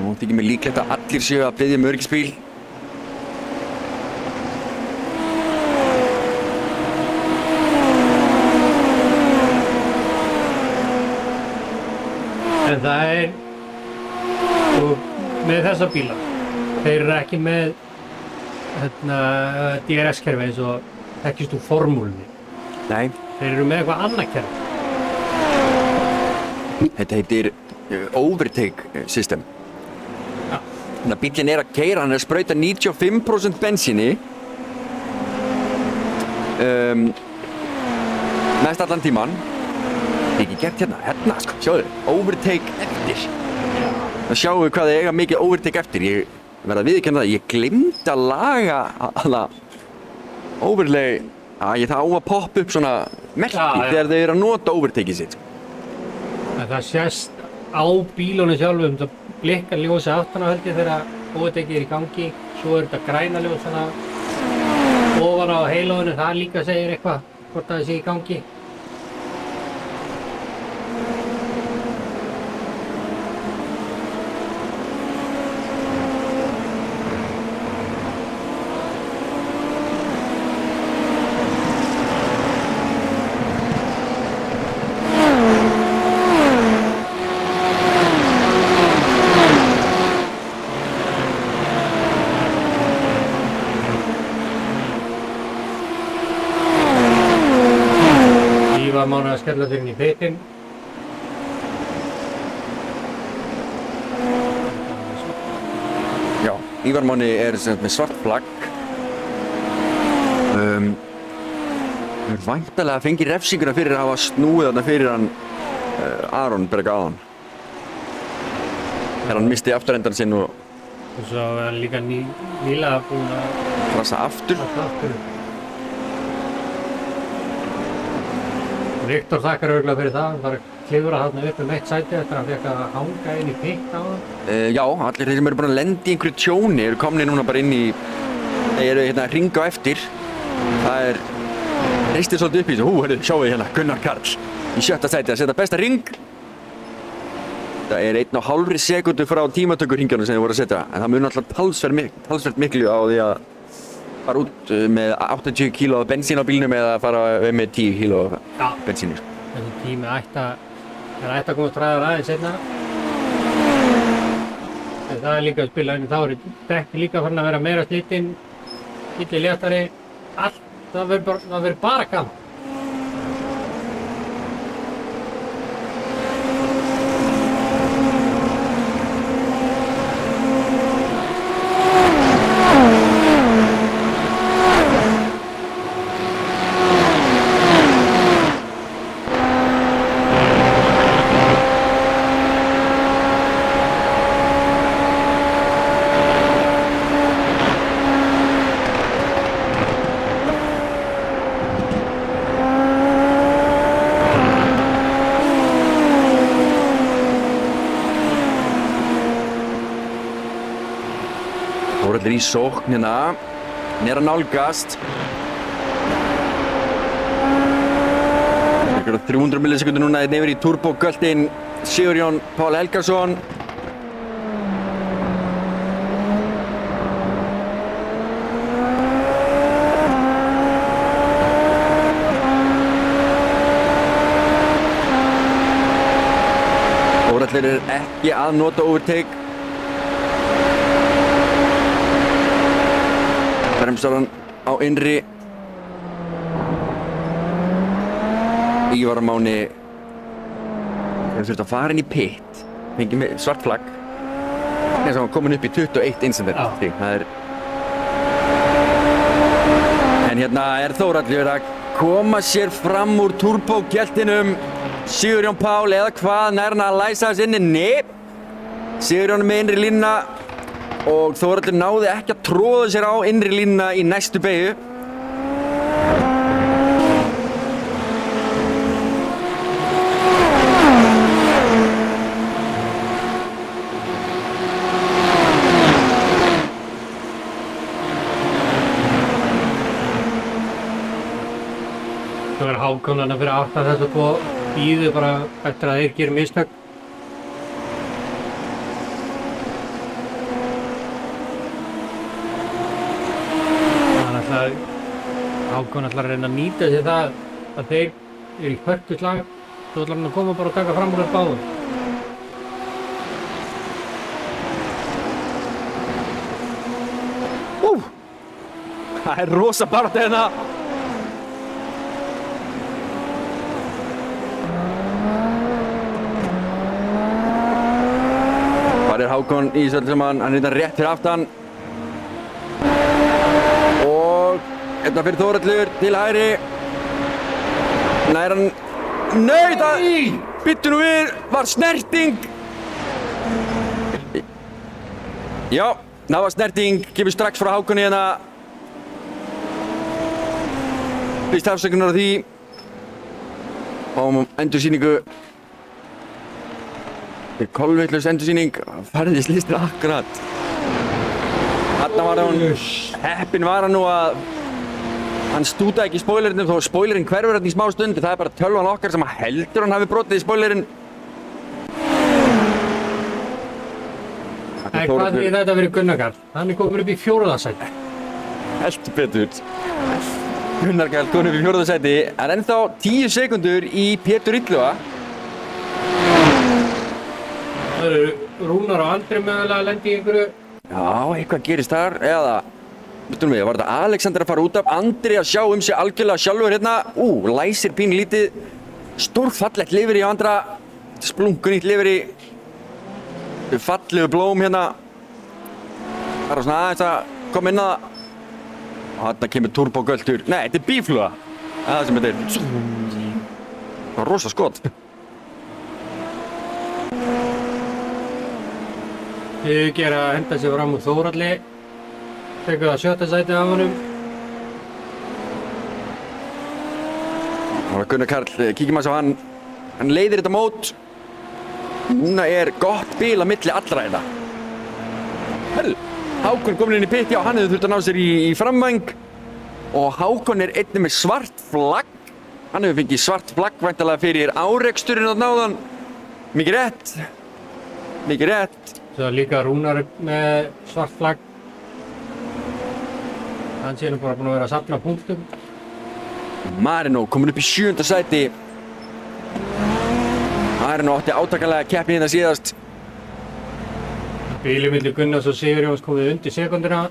Nú þykir mér líklegt að allir séu að biðja öryggisbíl. En það og með þessa bíla, þeir eru ekki með DRS-kerfi eins og þekkist úr formúlunni. Nei. Þeir eru með eitthvað annað kerfi. Þetta heitir overtake system. Ja. Þannig að bíllinn að keyra, hann að sprauta 95% bensíni mest allan tíman. Ekki gert hérna sko, sjáðu, overtake eftir. Það sjáum við hvað þið eiga mikið overtake eftir. Ég verð að viðurkenna það, ég gleymdi að laga overlay, ég það á að poppa upp svona merki þegar þau eru að nota overtakeið sitt. En það sést á bílunum sjálfum, það blikkar ljósið aftan á held ég þegar overtakeið er í gangi, svo er þetta græna ljós svona ofan á heilóðinu, það líka segir eitthvað hvort það sé í gangi. Ívar Máni að skella sér inn í pitinn. Já, Ívar Máni er með svart flagg. Væntanlega fengið refsinguna fyrir að hafa snúið þarna fyrir hann Aron Berg áðan. Þegar hann misti afturendan sinn og svo er hann líka nýlega búinn að krassa aftur. Viktor þakkar örugglega fyrir það, hann var að klifra þarna upp eitt sæti eftir að hann fékk að hanga inn í pitt á það. Já, allir þeir sem eru búin að lenda í einhverju tjóni eru komnir núna bara inn í, þeir eru hérna að hringa á eftir. Það reistir svolítið upp í þessu, heyrðu, sjáum við hérna, Gunnar Karl í 7. sæti að setja besta hring. Það er 1,5 sekúndu frá tímatökurhringjónu sem þeir voru að setja, en það mun alltaf talsvert miklu á því að fara út með 80 kíló bensín á bílnum eða fara með 10 kíló bensín. Þessi tími ætti að koma stræðar aðeins seinna. En það er líka að spila, en þá er dekki líka farin að vera meira slitinn, litli léttari, allt, það verður bara gaman. Þórhallur í sókn hérna, hann er að nálgast. Einhverja 300 millisekundur núna yfir í turbogöltin Sigurjón Páll Helgason. Þórhallur er ekki að nota overtake. Bremsar hann á innri. Ívar Máni hefur þurft að fara inn í pit, fengið með svart flagg eins og hann komin upp í 21 incident stig. Það er en hérna er Þórhallur að koma sér fram úr turbókeltinum. Sigurjón Pál eða hvað, nær hann að læsa þess inni? Nei, Sigurjón með innri línuna og Þórhallur náði ekki að tróða sér á innri línuna í næstu beygju. Það er Hákonarna fyrir aftan þess að tvo bíðu bara eftir að þeir gerir mistök. Þannig að Hákon ætlar að reyna að nýta sér það að þeir eru í hörku slag. Svo ætlar hann að koma bara og taka fram úr þess báðum. Það er rosa barátta hérna. Það er Hákon í þessu öllu saman, hann er þetta rétt fyrir aftan og þetta fyrir Þórhallur til hægri. Nær hann, nei, það, byttu nú við, var snerting. Já, það var snerting, kemur strax frá Hákoni hérna. Fyrst afsökunar á því og endursýningu. Þetta er kolvitlaus endursýning, færðist listir akkurat. Þarna var hún, heppinn var hann nú að hann stútaði ekki í spoilerinn þó spoilerinn hverfur hérna í smá stund. Það er bara tölvan okkar sem heldur hann hafi brotið í spoilerinn. En hvað er þetta fyrir Gunnar Karl? Hann er komin upp í 4. sæti. Heldur betur. Gunnar Karl komin upp í 4. sæti, en ennþá 10 sekundur í Pétur Illuga. Það eru Rúnar og Andri mögulega að lendi í einhverju. Já, eitthvað gerist þar, eða veitum við, var þetta Alexander að fara út af, Andri að sjá sig algjörlega sjálfur hérna. Læsir pínlítið, stórfallegt lifri á Andra, splunkunýtt lifri, fallegu blóm hérna. Það er svona aðeins að koma inn að það. Og þarna kemur turbogöldur, nei, þetta er bífluga, það sem þetta er. Það var rosa skot. Þið gera að henda sig fram úr Þórhalli. Tekur það 7. sætið af honum. Það var Gunnar Karl, kíkjum aðeins á hann. Hann leiðir þetta mót. Núna er gott bil á milli allra hérna. Herðu, Hákon komin inn í pitti og hann hefur þurft að ná sér í framvæng. Og Hákon er einnig með svart flagg. Hann hefur fengið svart flagg væntanlega fyrir áreksturinn að náðan. Mikið rétt. Mikið rétt. Svo líka Rúnar með svart flagg. Hann sé nú bara búinn að vera að safna punktum. Marino komin upp í 7. sæti. Marino átti átakalega keppni hérna síðast. Bílið milli Gunnars og Sigurjóns komið undir sekundina.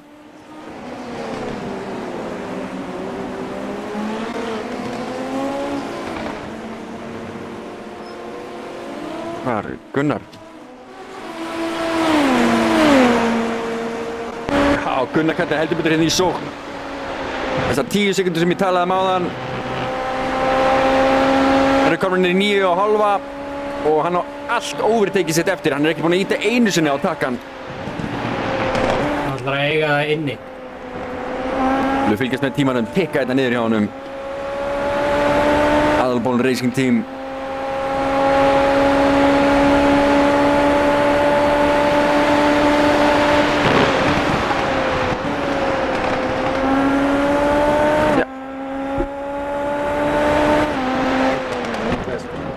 Hvar, Gunnar? Já, Gunnar Karl heldur betur hérna í sókn. Þessar 10 sekundur sem ég talaði um áðan eru komin inn í 9,5 og hann á allt overtekið sitt eftir. Hann er ekki búinn að ýta einu sinni á takkan. Hann ætlar að eiga það inni. Við fylgjast með tímanum, pikka þetta niður hjá honum. Aðalbóln Racing Team.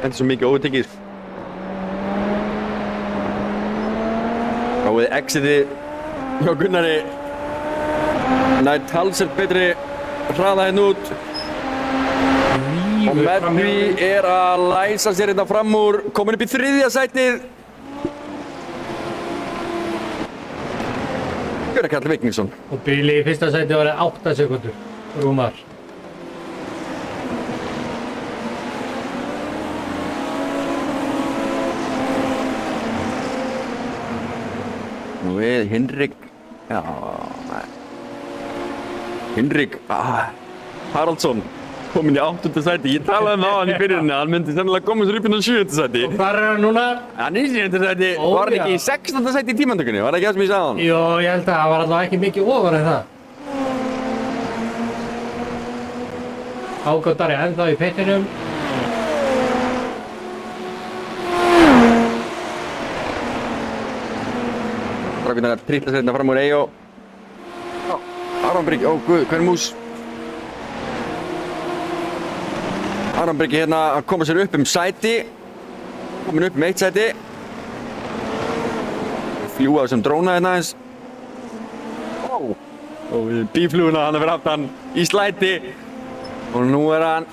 En svo mikið ótekið. Og exitið hjá Gunnari nær talsvert betri hraða hérna út. Og með því er að læsa sér hérna fram úr, komin upp í 3. sætið. Gunnar Karl Vikingsson. Og bílið í 1. sæti var 8 sekundur. Rúnar. Nú við Hinrik, já, Hinrik Haraldsson kominn í 8. sæti. Ég talaði með hann í byrjunni, hann myndi sennilega koma sér upp inn á 7. sæti. Og hvar er hann núna? Hann er í 7. sæti, Ó, var hann já. ekki í 16. sæti í tímantökunni, var það ekki það sem ég sagði hann? Jó, ég held að það var allavega ekki mikið ofar en það. Hákon Darri ennþá í pittinum. Strákurnar trilla sér hérna fram úr Eyjó. Aron Breki, ó guð, hver er mús? Aron Breki hérna að koma sér upp sæti. Komin upp 1 sæti. Fljúa sem dróna hérna aðeins. Ó, og bífluguna hann er fyrir aftan í slæti. Og nú er hann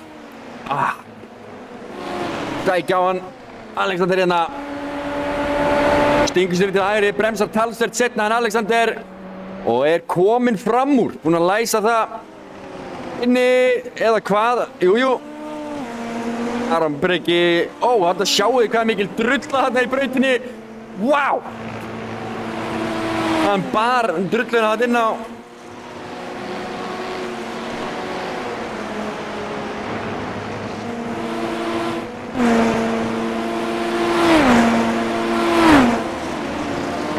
sækja á hann. Alexander hérna stingur sér til hægri, bremsar talsvert seinna en Alexander og er kominn fram úr, búinn að læsa það inni eða hvað, jú Aron Breki, þetta sjáu þið hvað er mikil drulla þarna í brautinni, vá hann bar drulluna þarna inn á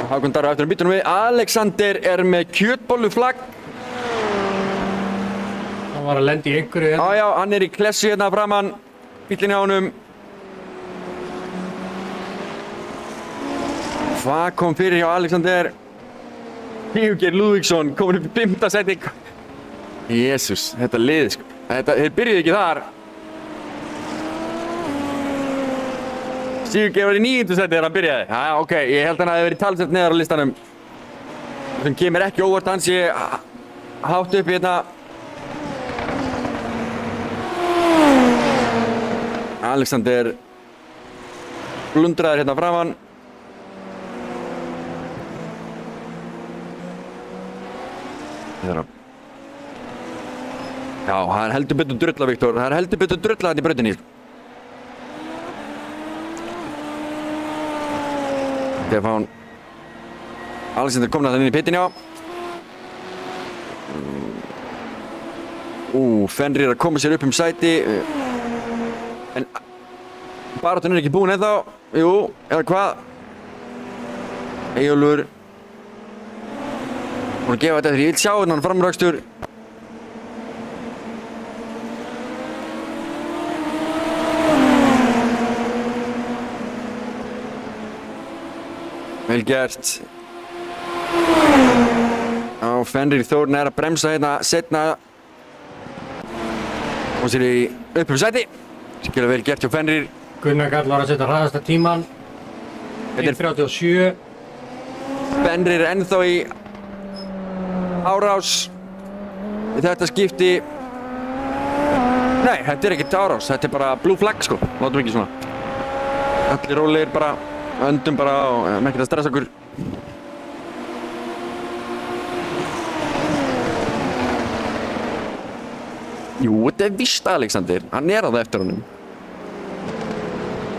Hákon Darri á eftir bítunum við. Alexander er með kjötbolluflagg. Hann var að lenda í einhverju hérna. Já, hann er í klessu hérna framann. Bíllinn hjá honum. Hvað kom fyrir hjá Alexander? Sigurgeir Lúðvíksson kominn upp í 5. sæti. Jesús, þetta liði sko. Þeir byrjuðu ekki þar. Sigurgeir var í 9. sæti þegar hann byrjaði. Já, ok, ég held hann að það hefði verið talsvert neðar á listanum. Sem kemur ekki óvart hans ég hátt upp hérna. Alexander blundraður hérna framann. Já, það er heldur betur drulla, Viktor. Það er heldur betur drulla hérna í brautinni. Stefán Alexander kominn að inn í pittin já. Fenrir að koma sér upp sæti en baráttan er ekki búin ennþá. Jú, eða hvað? Eyjólfur búinn að gefa þetta eftir. Ég vil sjá þennan framúrakstur. Vel gert. Fenrir Þórn er að bremsa hérna setna og sér í sæti. Skilja vel gert hjá Fenrir. Gunnar Karl var að setja hraðasta tíman. 1.37. Fenrir er ennþá í árás í þetta skipti. Nei, þetta er ekkert árás, þetta er bara blue flag sko. Látum ekki svona. Allir rólegir bara. Öndum bara og með ekkert að stressa okkur. Jú, þetta er víst Alexander. Hann er á það eftir honum.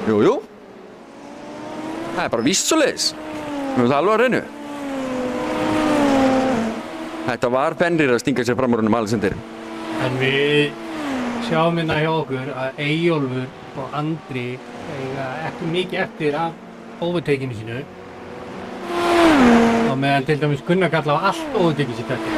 Jú. Það er bara víst svoleiðis. Við höfum það alveg á hreinu. Þetta var Fenrir að stinga sér fram úr honum Alexander. En við sjáum hérna hjá okkur að Eyjólfur og Andri eiga ekki mikið eftir af overtakinu sínu og meðan til dæmis Gunnar Karl á allt overtakið sitt eftir.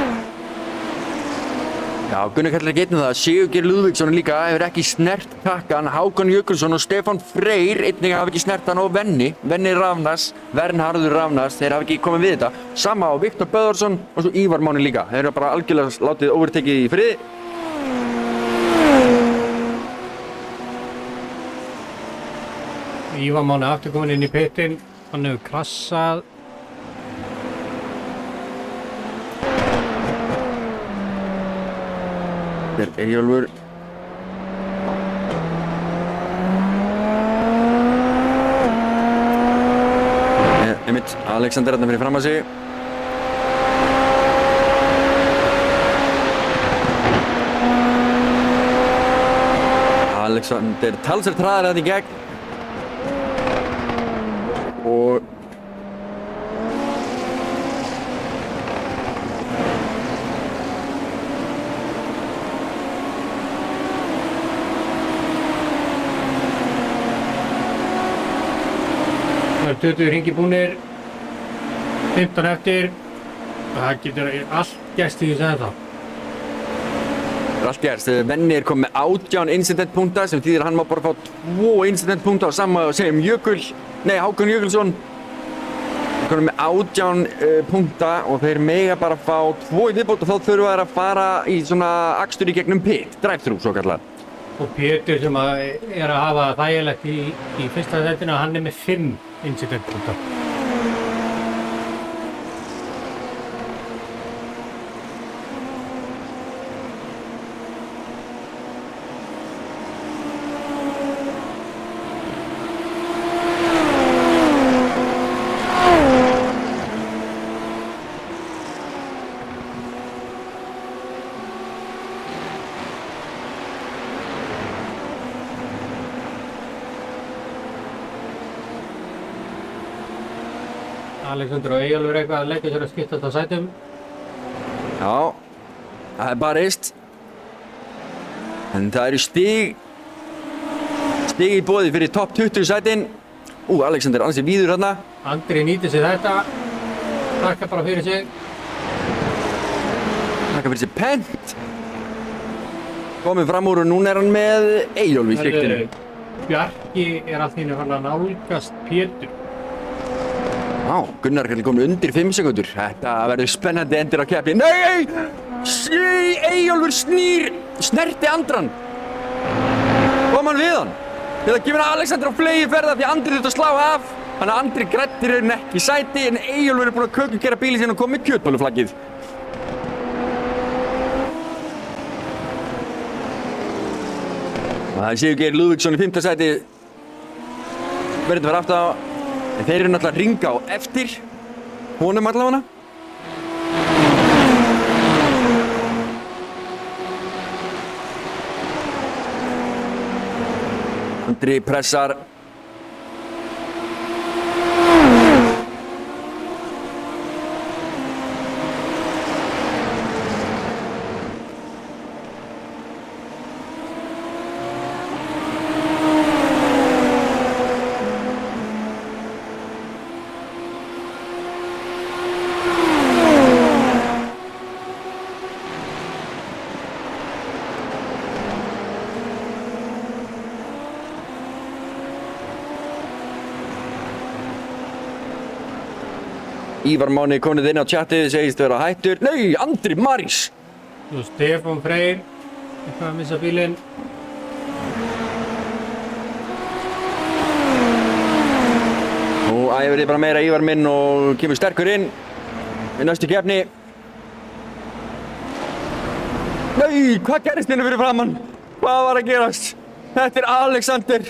Já, Gunnar Karl er ekki einn um það. Sigurgeir Lúðvíksson líka hefur ekki snert takkan. Hákon Jökulsson og Stefán Freyr einnig hafa ekki snert hann og Venni Rafnas, Vernharður Rafnas, þeir hafa ekki komið við þetta. Sama á Viktor Böðvarsson og svo Ívar Máni líka. Þeir eru bara algjörlega látið overtakið í friði. Ívar Máni aftur komin inn í pittin, hann hefur krassað. Þetta er Eyjólfur. Einmitt, Alexander hérna fyrir fram að sig. Alexander talsvert hraðar hérna í gegn. Og 20 hringi búnir, 15 eftir. Það getur allt gerst í þessu ennþá. Það er allt gerst. Venni er komið með 18 incidentpunkta sem þýðir að hann má bara fá 2 incidentpunkta á sama og segjum Hákon Jökulsson. Hann er komið með 18 punkta og þeir mega bara fá 2 í viðbót og þá þurfa þeir að fara í svona akstur í gegnum pit, drive-thru svo kallar. Og Pétur sem er að hafa þægilegt í fyrsta sætinu, hann er með 5 incidentpunkta. Alexander og Eyjólfur eitthvað að leggja sér að skiptast á sætum. Já, það er barist. En það eru stig í boði fyrir topp 20 sætin. Alexander ansið víður þarna. Andri nýtir sig þetta. Þakka bara fyrir sig. Þakka fyrir sig pent. Komið fram úr og núna er hann með Eyjólf í sliktinu. Bjarki er allt í einu farin að nálgast Pétur. Gunnar er komin undir 5 sekúndur. Þetta verður spennandi endir á keppni. Nei! Eyjólfur snerti Andran. Kom hann við hann? Til að gefa Alexander á flegi ferða því Andri þurfti að slá af. Þannig að Andri græddir ekki sæti en Eyjólfur er búinn að kökugera bílinn sinn og kom með kjötbolluflaggið. Og það er Sigurgeir Lúðvíksson í 5. sæti. Verður þetta aftur á. En þeir eru náttúrulega að ringa á eftir honum allavega. Andri pressar. Ívar Máni komið inn á chatið, segist vera hættur. Nei, Andri Marís! Svo Stefán Freyr, eitthvað að missa bílinn. Nú æfir þið bara meira Ívar minn og kemur sterkur inn í næstu keppni. Nei, hvað gerist hérna fyrir framann? Hvað var að gerast? Þetta er Alexander.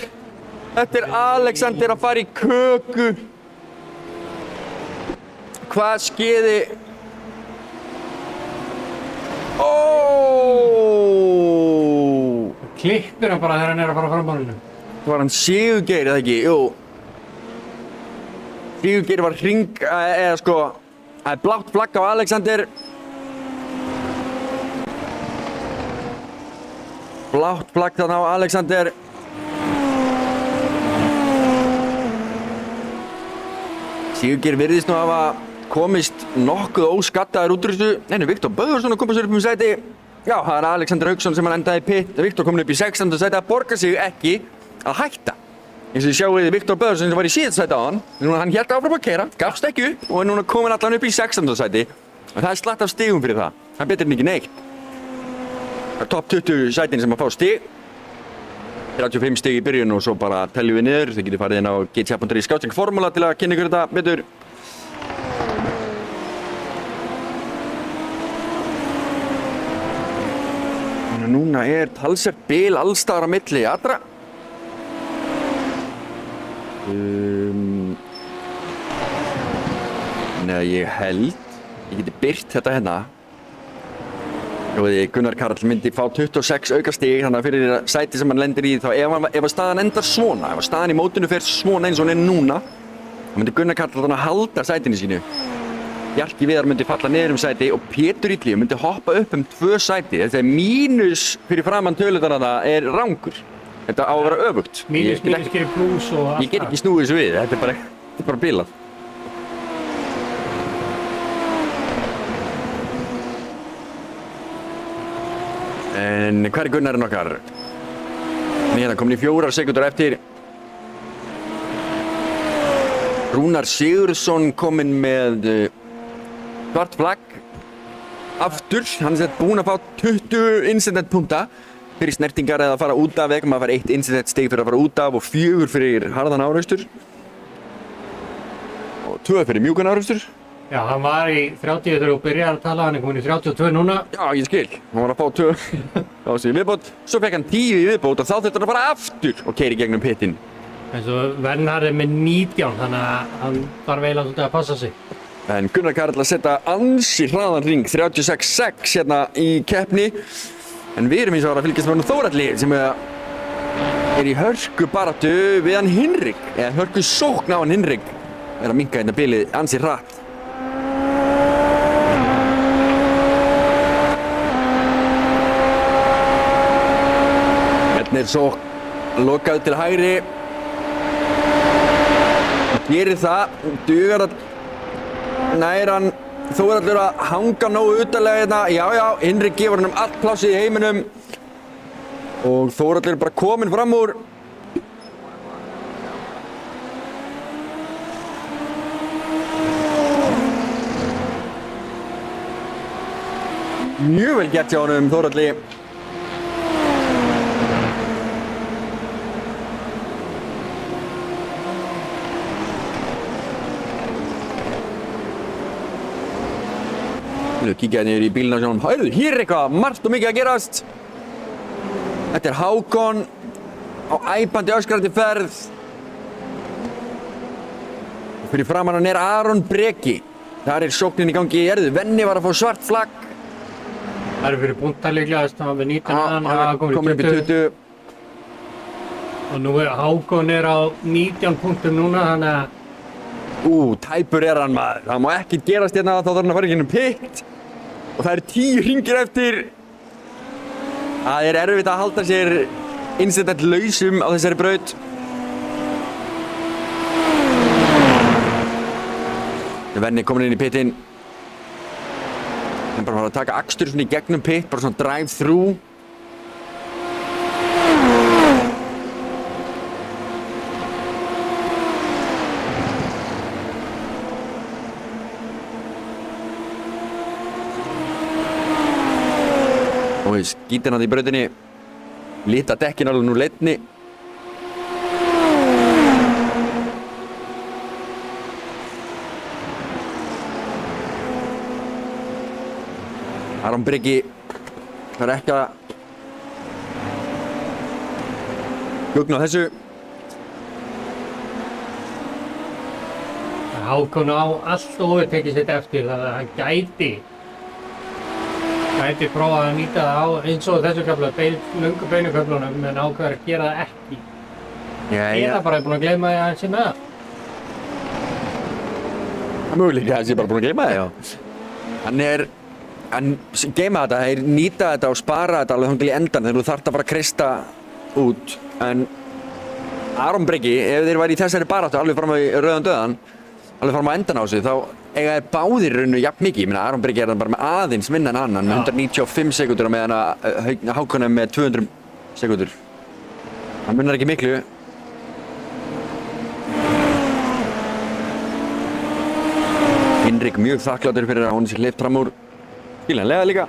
Þetta er Alexander að fara í köku. Hvað skeiði? Klippir hann bara þegar hann er að fara fram á honum. Það var hann Sigurgeir, eða ekki? Jú. Sigurgeir var það er blátt flagg á Alexander. Blátt flagg þarna á Alexander. Sigurgeir virðist nú hafa komist nokkuð óskattaður út úr þessu. Nei, Viktor Böðvarsson að koma sér upp um sæti. Já, það er Alexander Hauksson sem hann endaði í pit. Viktor komin upp í 16. sæti. Það borgar sig ekki að hætta. Eins og þið sjáuð Viktor Böðvarsson sem var í 7. sæti á hann. Núna hann hélt áfram að keyra, gafst ekki upp og er núna komin allan upp í 16. sæti. Og það er slatt af stigum fyrir það. Það er betur en ekki neitt. Það er topp 20 sætin sem að fá stig. 35 stig í byrjun og svo bara teljum við niður. Þið getur farið inn á gtr.is/formula til að kynna ykkur þetta betur. Núna er talsvert bil allstaðar á milli allra. Nei, ég held ég geti byrt þetta hérna. Gunnar Karl myndi fá 26 auka stig þannig að fyrir sæti sem hann lendir í þá ef staðan endar svona, ef staðan í mótinu fer svona eins og hann er núna þá myndi Gunnar Karl þannig að halda sætinu sínu. Bjarki Viðar myndi falla niður sæti og Pétur Illi myndi hoppa upp 2 sæti. Þetta er mínus fyrir framann töluðar að það er rangur. Þetta á að vera öfugt. Mínus gerir plús og allt. Ég get ekki snúið þessu við, þetta er bara Þetta er bara bilað. En hver er Gunnarinn okkar? Hérna komin í 4 sekúndur eftir. Rúnar Sigurðsson kominn með svart flagg aftur. Hann er búinn að fá 20 incident punta fyrir snertingar eða að fara út af veg. Maður fær 1 incident stig fyrir að fara út af og 4 fyrir harðan árekstur. Og 2 fyrir mjúkan árekstur. Já, hann var í 30 þegar þú byrjar að tala, hann er komin í 32 núna. Já, ég skil. Hann var að fá 2 á sig í viðbót. Svo fekk hann 10 í viðbót og þá þurfti hann að fara aftur og keyra í gegnum pitinn. En svo Vernharð er með 19, þannig að hann þarf eiginlega svolítið að passa sig. En Gunnar Karl að setja ansi hraðan ring 36.6 hérna í keppni. En við erum eins og að fylgjast með Þórhalli sem er í hörku baráttu við hann Hinrik. Eða hörku sókn á hann Hinrik. Er að minnka hérna bilið ansi hratt. Hérna er sókn lokað til hægri. Gerir það, dugar að nær hann Þórhallur að hanga nógu utarlega hérna. Já, Hinrik gefur hann allt plássið í heiminum og Þórhallur er bara kominn fram úr. Mjög vel gert hjá honum Þórhalli. Kíkja niður í bílinn og sjá hann, heyrðu, hér er eitthvað margt og mikið að gerast. Þetta er Hákon á æpandi öskrandi ferð. Fyrir framan hann er Aron Breki. Þar er sóknin í gangi, heyrðu, Venni var að fá svart flagg. Það er fyrir búnta líklegast, hann var með 19, hann var komin upp í 20. Og nú er Hákon á 19 punktum núna, þannig að tæpur er hann maður. Það má ekki gerast hérna, þá þarf hann að fara í gegnum pitt. Og það eru 10 hringir eftir. Það er erfitt að halda sér incident lausum á þessari braut. Venni komin inn í pittinn. Hann bara fara að taka akstur svona í gegnum pitt, bara svona drive-through. Og skítir hann í brautinni, lita dekkin alveg nú leitni. Aron Breki þarf ekki að gugna á þessu. Hákon á allt ofur tekið sitt eftir, þannig að hann gæti prófað að nýta það á eins og þessu kafla, löngu beinuköflunum, en ákveður að gera það ekki. Eða bara er búinn að gleyma því að hann sé með það. Það er möguleika að hann sé bara búinn að gleyma það, já. Hann geyma þetta, þeir nýta þetta og spara þetta alveg þangað í endan þegar þú þarft að fara að kreista út. En Aron Breki, ef þeir væri í þessari baráttu alveg fram á rauðan döðan, alveg fram á endan á sig, þá eiga þeir báðir rauninu jafn mikið. Ég meina, Aron Breki er bara með aðeins minna en annan, með 195 sekúndur og meðan að Hákon er með 200 sekúndur. Það munar ekki miklu. Hinrik mjög þakkláttur fyrir að hún sé hleypt fram úr. Skiljanlega líka.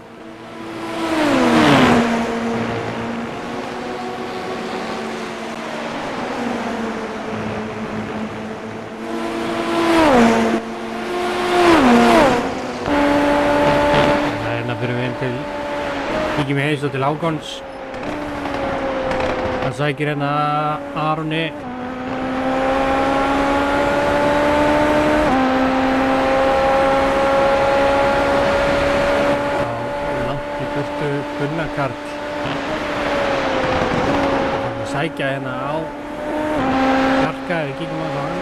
Kíkjum við heils og til Hákons. Hann sækir hérna Aroni. Langt í burtu Gunnar Karl. Hann sækja hérna á Karka, við kíkjum á það.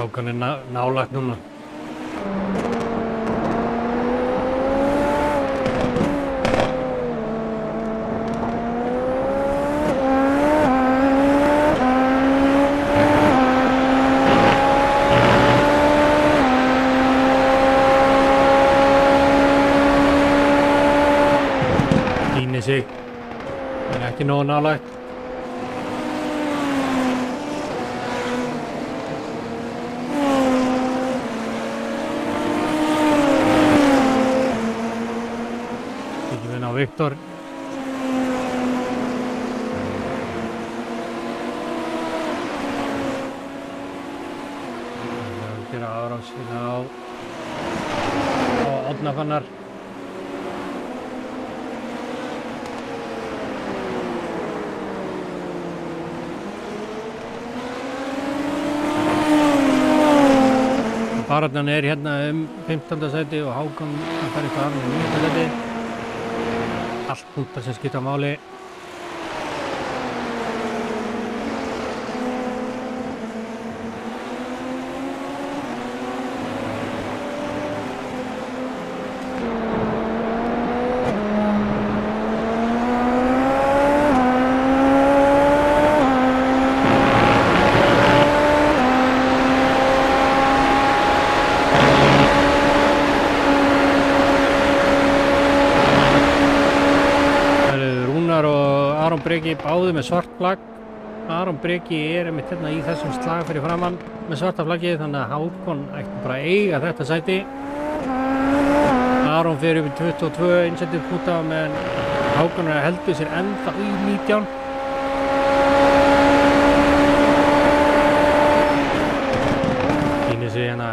Hákon nálægt núna. Týnir sig, en ekki nógu nálægt. Viktor. Það er að gera árásina á Árnafannar. Baráttan er hérna 15. sæti og Hákon fær eitthvað annað 9. sæti. Allt punktar sem skipta máli. Breki báði með svart flagg. Aron Breki er einmitt hérna í þessum slag fyrir framann með svarta flaggið, þannig að Hákon ætti bara að eiga þetta sæti. Aron fer upp í 22 einsætið púta, menn Hákon er að heldur sér ennþá í 19. Týnir sig hérna.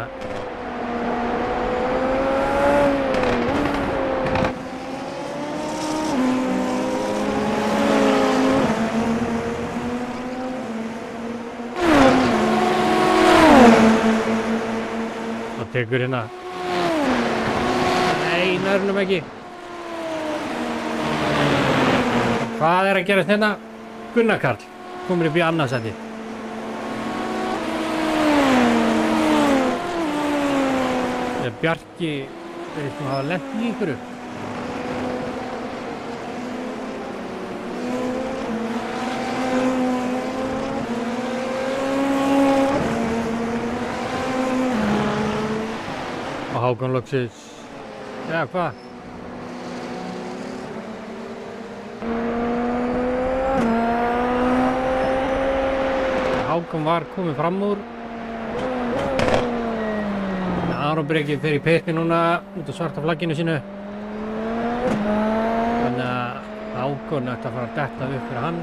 Tekur hérna. Nei, nærnum ekki. Hvað er að gerast hérna? Gunnar Karl komur upp í annað sæti. Bjarki virðist nú hafa lent í einhverju. Hákon loksins, já hvað? Hákon var komið fram úr. Aron Breki fer í pitni núna út af svarta flagginu sínu. Þannig að Hákon ætti að fara að detta upp fyrir hann.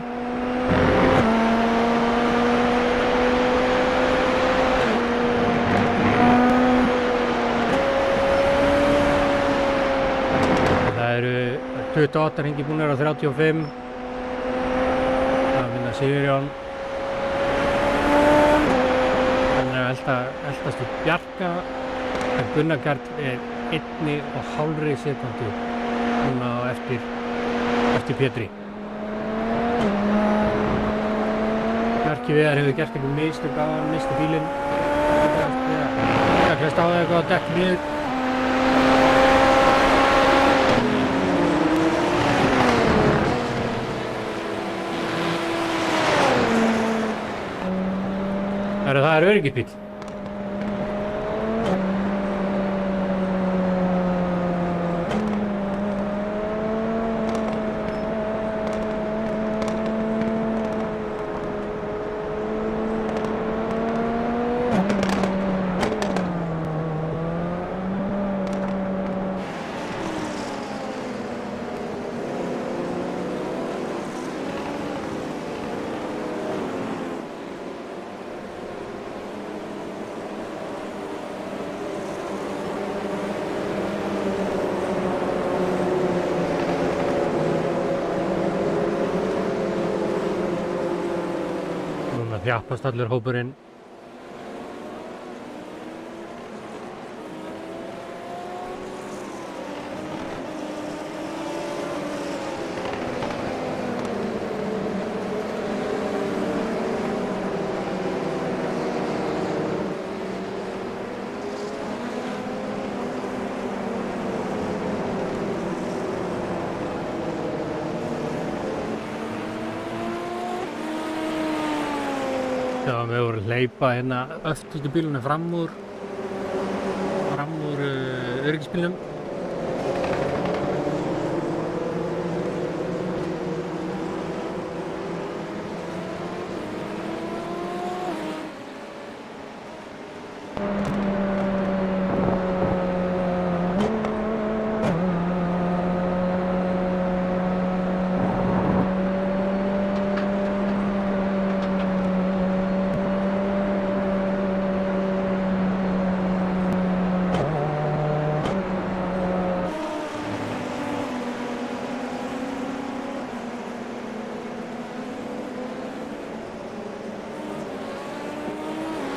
Það eru 28 hringir búnir á 35. Það vinna Sigurjón. Þannig að eldast við Bjarka. En Gunnar Karl er 1,5 sekúndu núna á eftir Pétri. Bjarki Viðar hefur gert einhver mistök á hann, misti bílinn. Það klest á það eitthvað að dekka niður. Það er öryggisbíll. Þjappast allur hópurinn. hleypa hérna öftustu bílunum fram úr öryggisbílnum.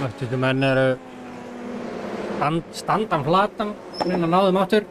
Öftustu menn eru standan flatan, reyna að ná þeim aftur.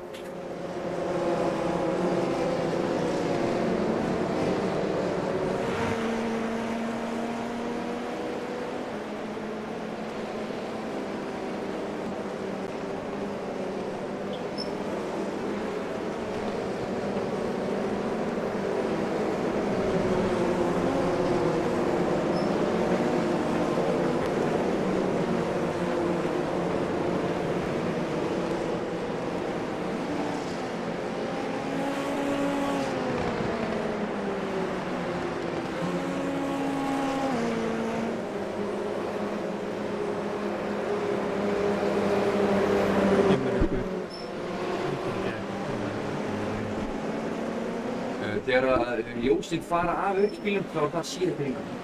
Þegar ljósin fara af öryggisbílnum þá er það síðan fyrir yngar.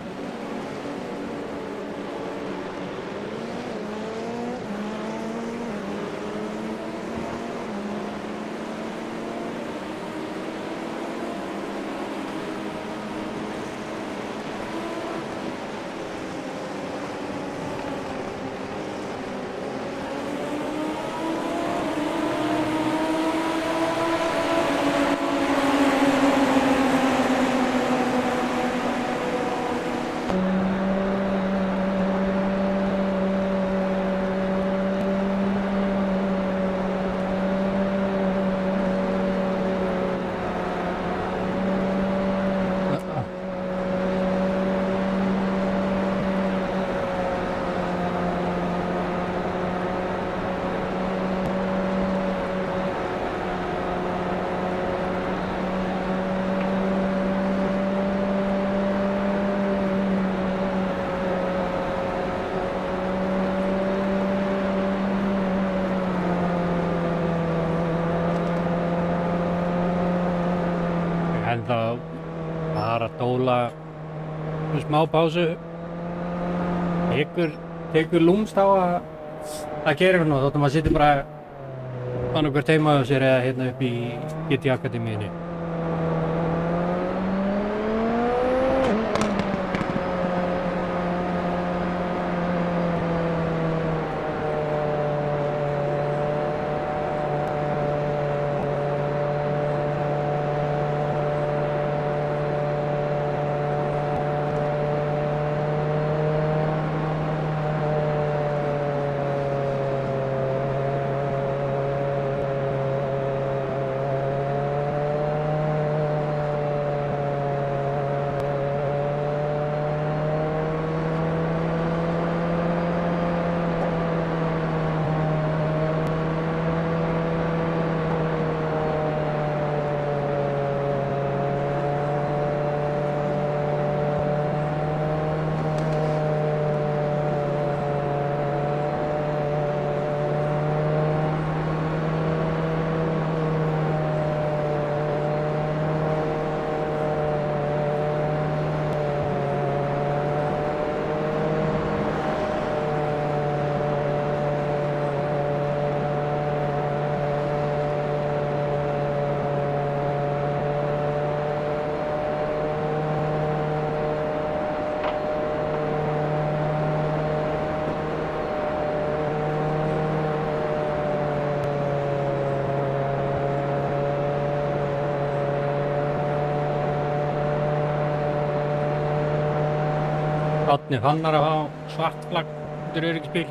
En þá bara dóla smá pásu, tekur lúmst á að gera eitthvað þótt að maður sittir bara annarkvört heima á sér eða hérna upp í GT Akademíunni. Árni Fannar að fá svart flagg undir öryggisbíl.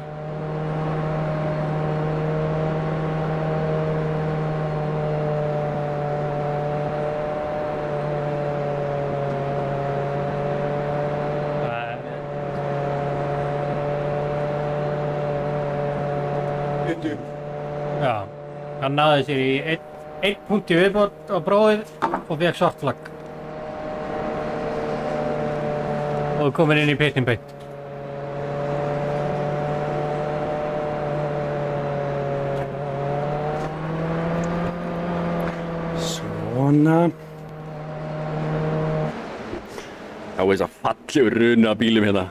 Já, hann náði sér í einn punkt í viðbót á prófið og fekk svart flagg. Og kominn inn í pittin beint. Svona. Já, þess að fallegur runa bílum hérna.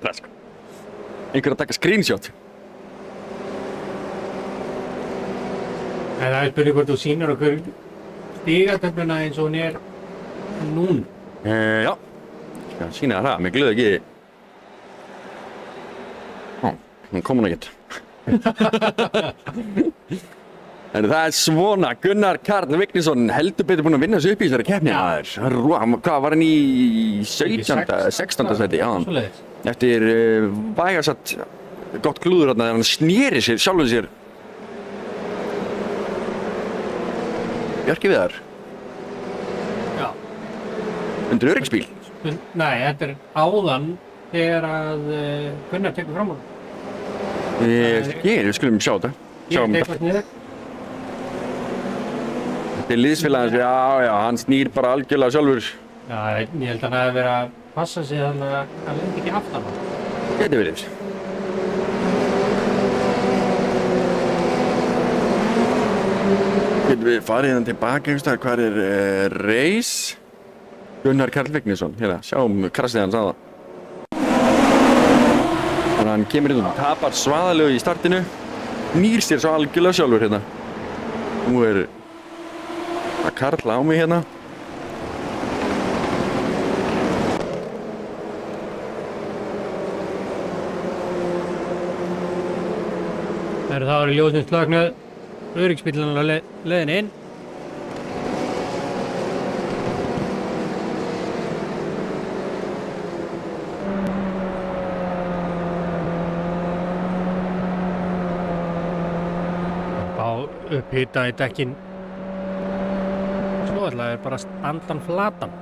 Það sko. Einhver að taka screenshot. En það er spurning hvort þú sýnir okkur stigatöfluna eins og hún er núna. Já. Skal sýna það, mér glöði ekki. Ó, hún kom hún ekkert. En það er svona, Gunnar Karl Vignisson heldur betur búinn að vinna þessu upp í þessari keppni. Hvað var hann í 16. sæti? Já. Svoleiðis. Eftir vægasatt gott klúður þarna þegar hann sneri sér, sjálfum sér. Bjarki Viðar, Já. undir öryggisbíl. Nei, þetta er áðan þegar að Gunnar tekur fram á hann. Við skulum sjá þetta. Ég Sjáum tek fast niður. Þetta er liðsfélagans, já, hann snýr bara algjörlega sjálfur. Já, ég held að hann hafi verið að passa sig þannig að hann lendi ekki aftan á. Gæti verið. Getum við farið hérna tilbaka einhverstaðar, hvar er Reis? Gunnar Karl Vignisson, hérna, sjáum krassið hans aða. Þannig að hann kemur hérna og tapar svaðalegu í startinu, nýr sér svo algjörlega sjálfur hérna. Nú er að Karl á mig hérna. Það eru ljósin slöknuð, öryggisbíllinn á leiðinni inn. Á upphita í dekkin. Svo ætlaði bara að standa hann flatan.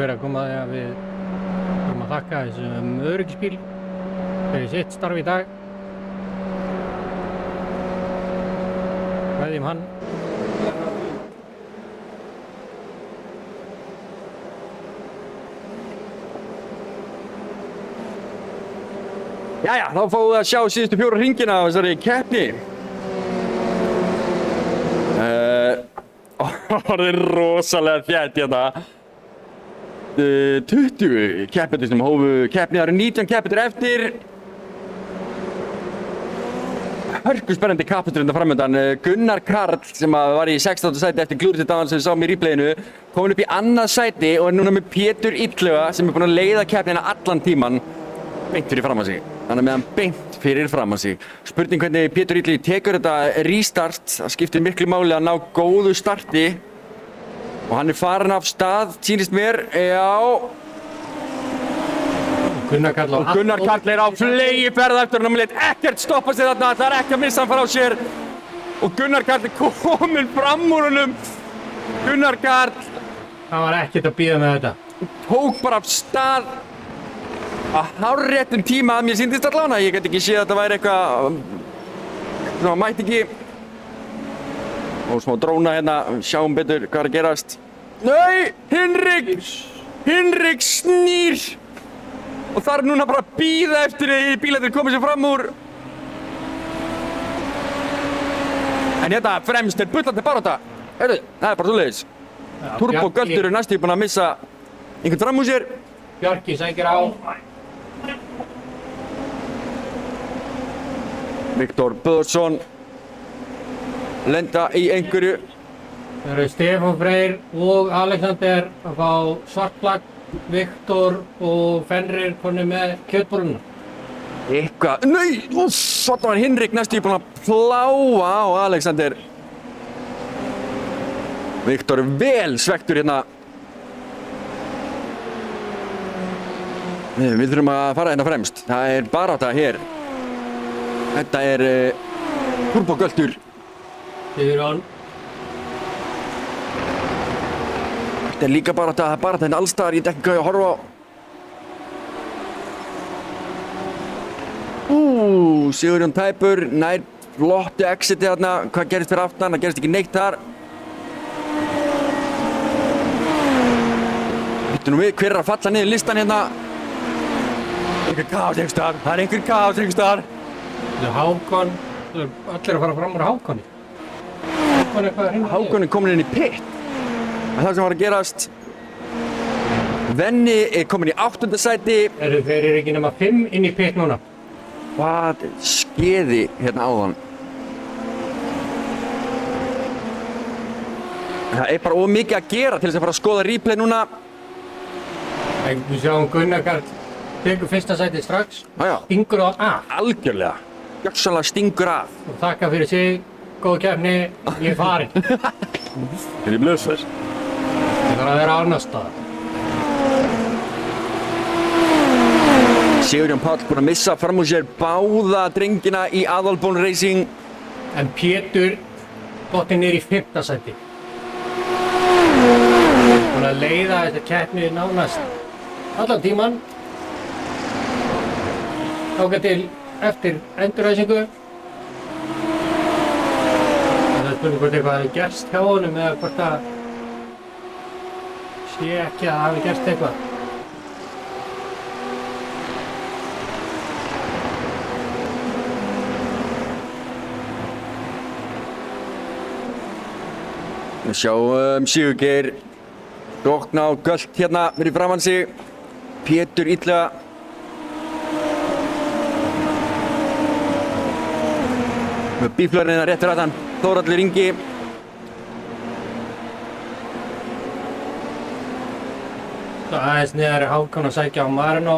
Fyrir að koma því að við þurfum að þakka þessum öryggisbíl fyrir sitt starf í dag. Kveðjum hann. Jæja, þá fáum við að sjá síðustu 4 hringina á þessari keppni. Það er rosalega þétt hérna. 20 keppendur sem hófu keppni, það eru 19 keppendur eftir. hörku spennandi kappakstur hérna framöndan. Gunnar Karl sem var í 16. sæti eftir glúrið dagann sem við sáum í replayinu komin upp í annað sæti og er núna með Pétur Illuga sem er búinn að leiða keppnina allan tíman beint fyrir fram að sig. Hann er með hann beint fyrir fram að sig. Spurning hvernig Pétur Illugi tekur þetta restart. Það skiptir miklu máli að ná góðu starti og hann er farin af stað, sýnist mér, já. Gunnar Karl Og Gunnar Karl er á flegiferð eftir hann lét ekkert stoppa sig þarna, það er ekki að missa hann frá sér. Og Gunnar Karl er kominn fram úr honum. Gunnar Karl hann var ekkert að bíða með þetta. tók bara af stað að hárréttum tíma að mér sýndist allan að ég get ekki séð að þetta væri eitthvað sem mætti ekki. Og smá dróna hérna, sjáum betur hvað er að gerast. Nei, Hinrik snýr. Og það er núna bara að bíða eftir því bílarnir komið sér fram úr. En hérna fremst er bullandi barátta. Heyrðu, það er bara svoleiðis. Turbo Göldur er næstum búinn að missa einhvern fram úr sér. Bjarki sækir á. Viktor Böðarsson lenda í einhverju. Það eru Stefán Freyr og Alexander að fá svartflagg. Viktor og Fenrir konið með kjötboruna. Eitthvað, nei, svona var Hinrik næstum búinn að pláa á Alexander. Viktor er vel svektur hérna. Við þurfum að fara hérna fremst. Það er barátta hér. Þetta er Turbo Göldur. Sigurjón. Þetta er líka barátta hérna allstaðar, ég veit ekki hvað ég að horfa á. Sigurjón tæpur, nær flottu exiti þarna. Hvað gerist fyrir aftan? Það gerist ekki neitt þar. Býttu nú við, hver er að falla niður listan hérna? Einhver kaos einhvers staðar, það er einhver kaos einhvers staðar. Það er Hákon. Það er allir að fara fram úr Hákoni. Hákon er hvað er hérna? Hákon er komin inn í pit. Það sem var að gerast. Venni er komin í 8. sæti. Þeir eru ekki nema 5 inn í pit núna. Hvað skeiði hérna áðan? Það er bara ómikið að gera til þess að fara að skoða replay núna. Við sjáum Gunnar Karl tekur fyrsta sæti strax. Já. Stingur á af. Algjörlega. Gjörsamlega stingur af. Og þakka fyrir sig. Góð keppni. Ég er farinn. Er ég blöðsver? Ég þarf að vera annars staðar. Sigurjón Páll búinn að missa fram úr sér báða drengina í Aðalbón Racing. En Pétur dottinn niður í 5. sæti. Búinn að leiða þetta keppni nánast allan tíman. Þangað til eftir endurræsingu. Það er spurning hvort eitthvað hafi gerst hjá honum eða hvort það sé ekki að það hafi gerst eitthvað. Við sjáum Sigurgeir Dokna á Gölt hérna fyrir framann sig. Pétur Illuga. Með bíflörnina réttur að hann Þórhallur Ingi. Það aðeins niðar er Hákon að sækja á Marino.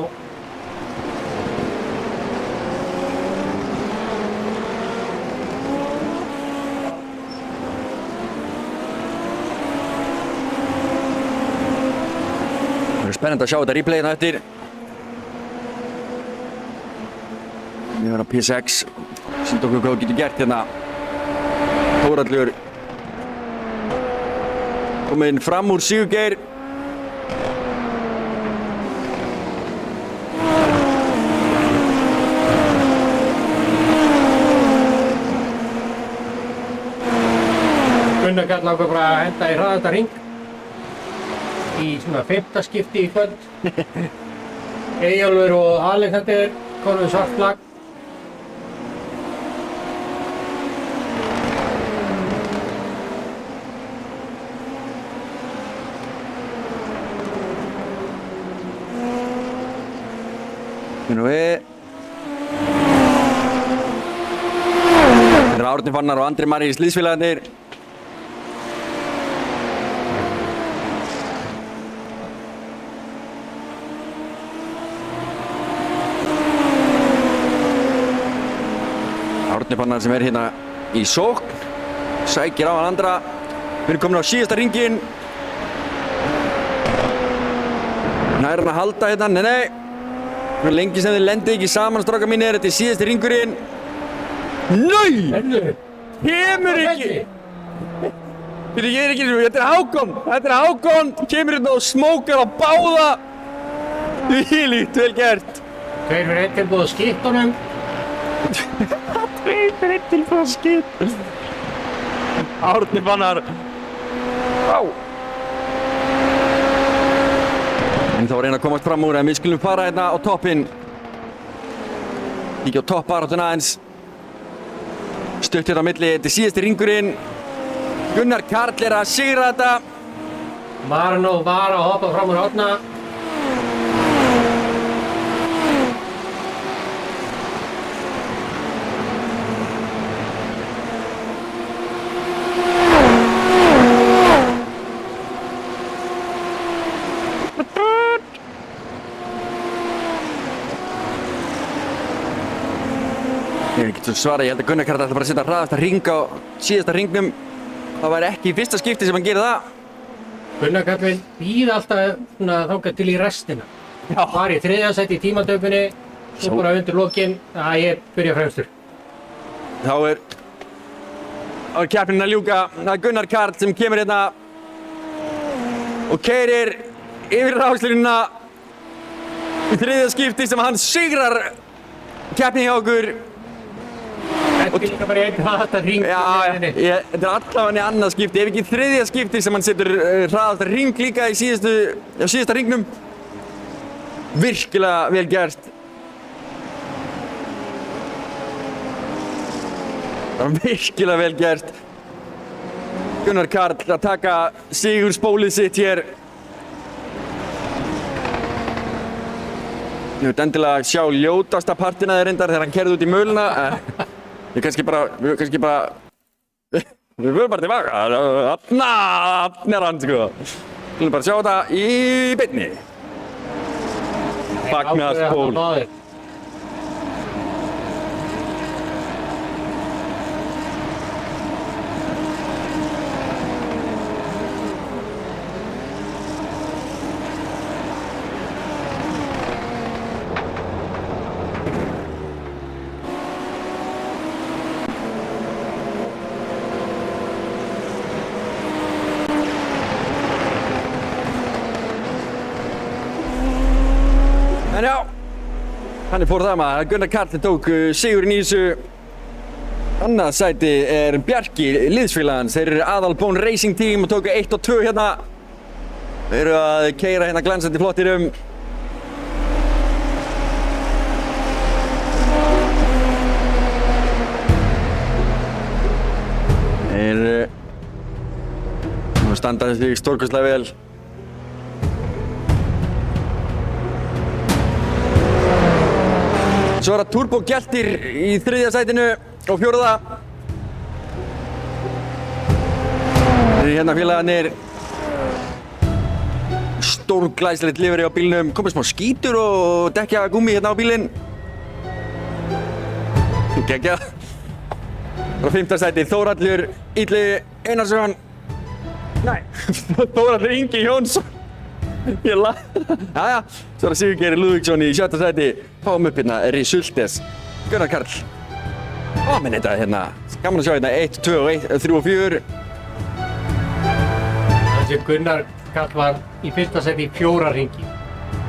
Það er spennandi að sjá þetta replayið það eftir. Við erum á P6. Sýnd okkur hvað við getum gert hérna. Þórhallur kominn fram úr Sigurgeir. Gunnar Karl ákvað bara að henda í hraðasta hring í svona 5. skipti í kvöld. Eyjólfur og Alexander komu svart flagg. Nú við. eru Árni Fannar og Andri Marís liðsfélagarnir. Árni Fannar sem hérna í sókn, sækir á hann andra. Við erum komin á síðasta hringinn. Nær hann að halda hérna, nei. Lengi sem þið lendið ekki saman, strákar mínir, þetta er síðasti hringurinn. Nei! Kemur ekki! Ég er ekki, þetta er Hákon! Kemur hérna og smókar á báða. Þvílíkt vel gert. 2 fyrir 1 tilbúið að skipta honum. 2 fyrir 1 tilbúið að skipta. Árni Fannar. Vá! En þá reyna að komast fram úr, en við skulum fara hérna á toppinn. Kíkja á toppbaráttuna aðeins. Stutt hérna á milli, þetta er síðasti hringurinn. Gunnar Karl er að sigra þetta. Marino var að hoppa fram úr horna. Ég get svo svara, ég held að Gunnar Karl ætla bara að setja hraðasta hring á síðasta hringnum. Það væri ekki í fyrsta skipti sem hann gerir það. Gunnar Karl vil bíða alltaf þangað til í restina. Já. Var í 3. sæti í tímatöpunni, svo bara undir lokinn að ég byrja fremstur. Þá er keppnin að ljúka. Það er Gunnar Karl sem kemur hérna og keyrir yfir ráslínuna í 3. skipti sem hann sigrar keppni hjá okkur. Þetta er líka bara í 1 hraðasta hring. Þetta er allavega í annað skipti, ef ekki 3. skipti sem hann setur hraðasta hring líka í síðasta hringnum. Virkilega vel gert. Virkilega vel gert. Gunnar Karl að taka sigurspólið sitt hér. Ég veit endilega sjá ljótasta partina þeir reyndar þegar hann kerði út í möluna. Við kannski bara, við förum bara tilbaka. Þarna er hann, sko. Við viljum bara sjá þetta í beinni. Fagnaðarspól. En já, þannig fór það maður. Gunnar Karl tók sigurinn í þessu. Annað sæti er Bjarki, liðsfélagans. Þeir eru Aðalbón Racing Team og tóku 1 og 2 hérna. Þeir eru að keyra hérna glansandi flottirum. Þeir standa sig stórkostlega vel. Svo er það Turbo Geltir í 3. sætinu og 4. Þeir eru hérna félagarnir. Stórglæsilegt livery á bílnum. Komið smá skítur og dekkja gúmmi hérna á bílinn. Geggjað. Á 5. sæti Þórhallur Illi Einarsson. Nei, Þórhallur Ingi Jónsson. Jæja, svo er það Sigurgeir Lúðvíksson í 7. sæti. Fáum upp hérna Resultes. Gunnar Karl. Minn þetta hérna. Gaman að sjá hérna 1, 2 og 1, 3 og 4. Þessi Gunnar Karl var í 1. sæti í 4 hringi.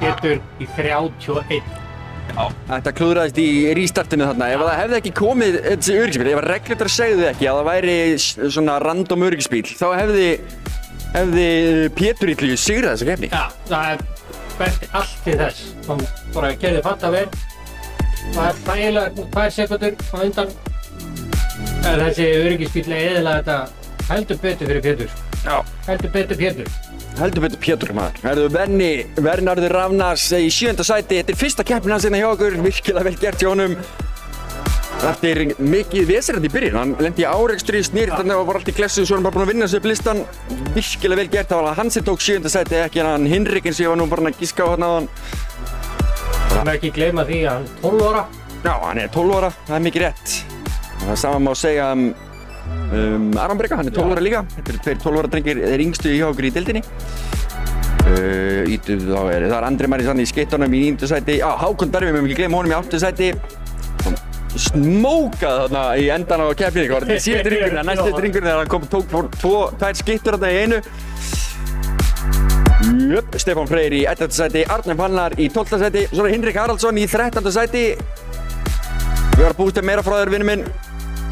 Pétur í 31. Já, þetta klúðraðist í restartinu þarna. Ef það hefði ekki komið þessi öryggisbíl, ef reglutar segðu ekki að það væri svona random öryggisbíl, þá hefði Pétur Illi sigrað þessa keppni. Já, það benti allt til þess. Hann bara gerði fatta vel. Það er þægilega 2 sekúndur á undan. Þessi öryggisbíll eyðilega þetta heldur betur fyrir Pétur. Já. Heldur betur Pétur. Heldur betur Pétur, maður. Herðu, Vernharður Rafnars í 7. sæti. Þetta er fyrsta keppnin hans hérna hjá okkur. Virkilega vel gert hjá honum. Eftir mikið vesirandi í byrjun, hann lendi í árekstri, snýrist þarna og var allt í klessu, svo er hann bara búinn að vinna sig upp listan. Virkilega vel gert, það var hann sem tók 7. sæti, ekki hann Hinrikinn sem ég var nú bara að giska á hérna á hann. Það má ekki gleyma því að hann er 12 ára. Já, hann er 12 ára, það er mikið rétt. Það sama má segja Aron Breka, hann er 12 ára líka. Þetta eru 2 12 ára drengir, þeir yngstu hjá okkur í deildinni. Það er Andri Marísson í skeytunum í 9. sæti. Já, Hákon Darvi, við mögum ekki gleyma honum í 8. sæti. Smókað þarna í endan á keppninni, það var þetta síðasti ringurinn, næsti ringurinn þegar hann tók 2 skeyttur þarna í einu. Stefán Freyr í 11. sæti, Arnar Fannar í 12. sæti, svo er Hinrik Haraldsson í 13. sæti. Við varum búist með meira frá þér, vinur minn.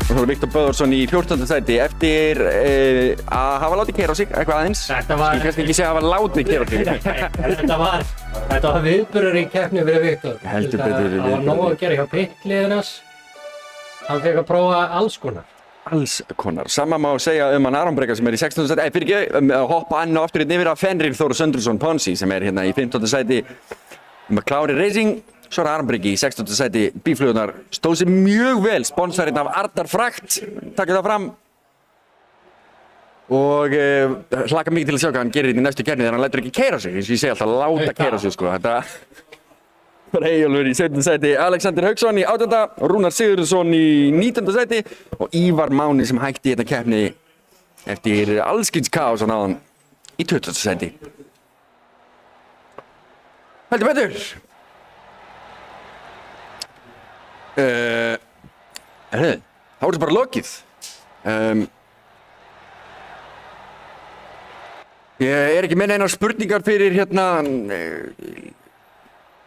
Og svo er Viktor Böðursson í 14. sæti eftir að hafa látið keyra á sig eitthvað aðeins. Ég kannski ekki segja að hafa látið keyra á sig. Þetta var viðburður í keppni fyrir Viktor. Heldur betur Það var nóg að gera hjá pitliðinans. Hann fekk að prófa alls konar. Alls konar. Sama má segja hann Aron Breka sem er í 16. sæti. Fyrir ekki, að hoppa ann og aftur yfir að Fenrir Þór Söndruson Ponsi sem er hérna í 15. sæti. McLaren Racing. Svo er Aron Breki í 16. sæti. Bíflugurnar stóð sig mjög vel. Sponsorinn af Arnar Frakt. Takk það fram. Og hlakka mikið til að sjá hvað hann gerir í næstu keppni þegar hann lætur ekki keyra sig. Eins og ég segi alltaf láta keyra sig sko. Þetta var Eyjólfur í 17. sæti. Alexander Hauksson í 18. Rúnar Sigurðsson í 19. sæti. Og Ívar Máni sem hætti í þetta keppni eftir allskyns kaos á náðan í 20. sæti. Heldur betur. Þá er þetta bara lokið. Ég er ekki með neinar spurningar fyrir hérna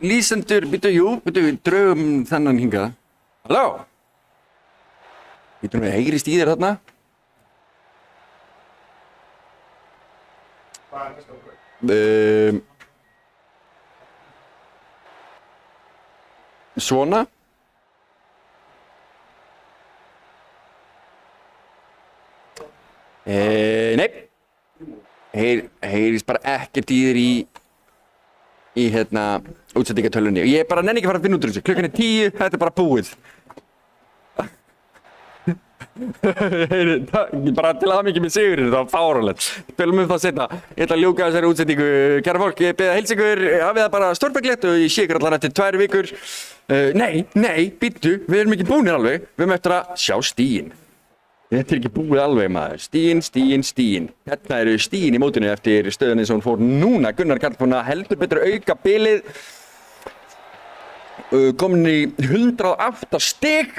lýsendur, draugum þennan hingað. Halló? Við heyrist í þér þarna. Svona. Nei. Heyrist bara ekkert í þér í hérna útsendingatölunni. Ég bara nenni ekki að fara að finna út úr þessu. Klukkan er 10, þetta er bara búið. Bara til hamingju með sigurinn, það var fáránlegt. Tölum það seinna. Ég ætla að ljúka þessari útsendingu. Kæra fólk, ég bið að heilsa ykkur, hafið það bara stórfenglegt og ég sé ykkur allan eftir 2 vikur. Nei, býttu, við erum ekki búnir alveg. Við erum eftir að sjá stíginn. Þetta er ekki búið alveg maður. Stíginn. Hérna eru stíginn í mótinu eftir stöðunni sem hún fór núna. Gunnar Karl búinn að heldur betur auka bilið. Komin í 108 stig.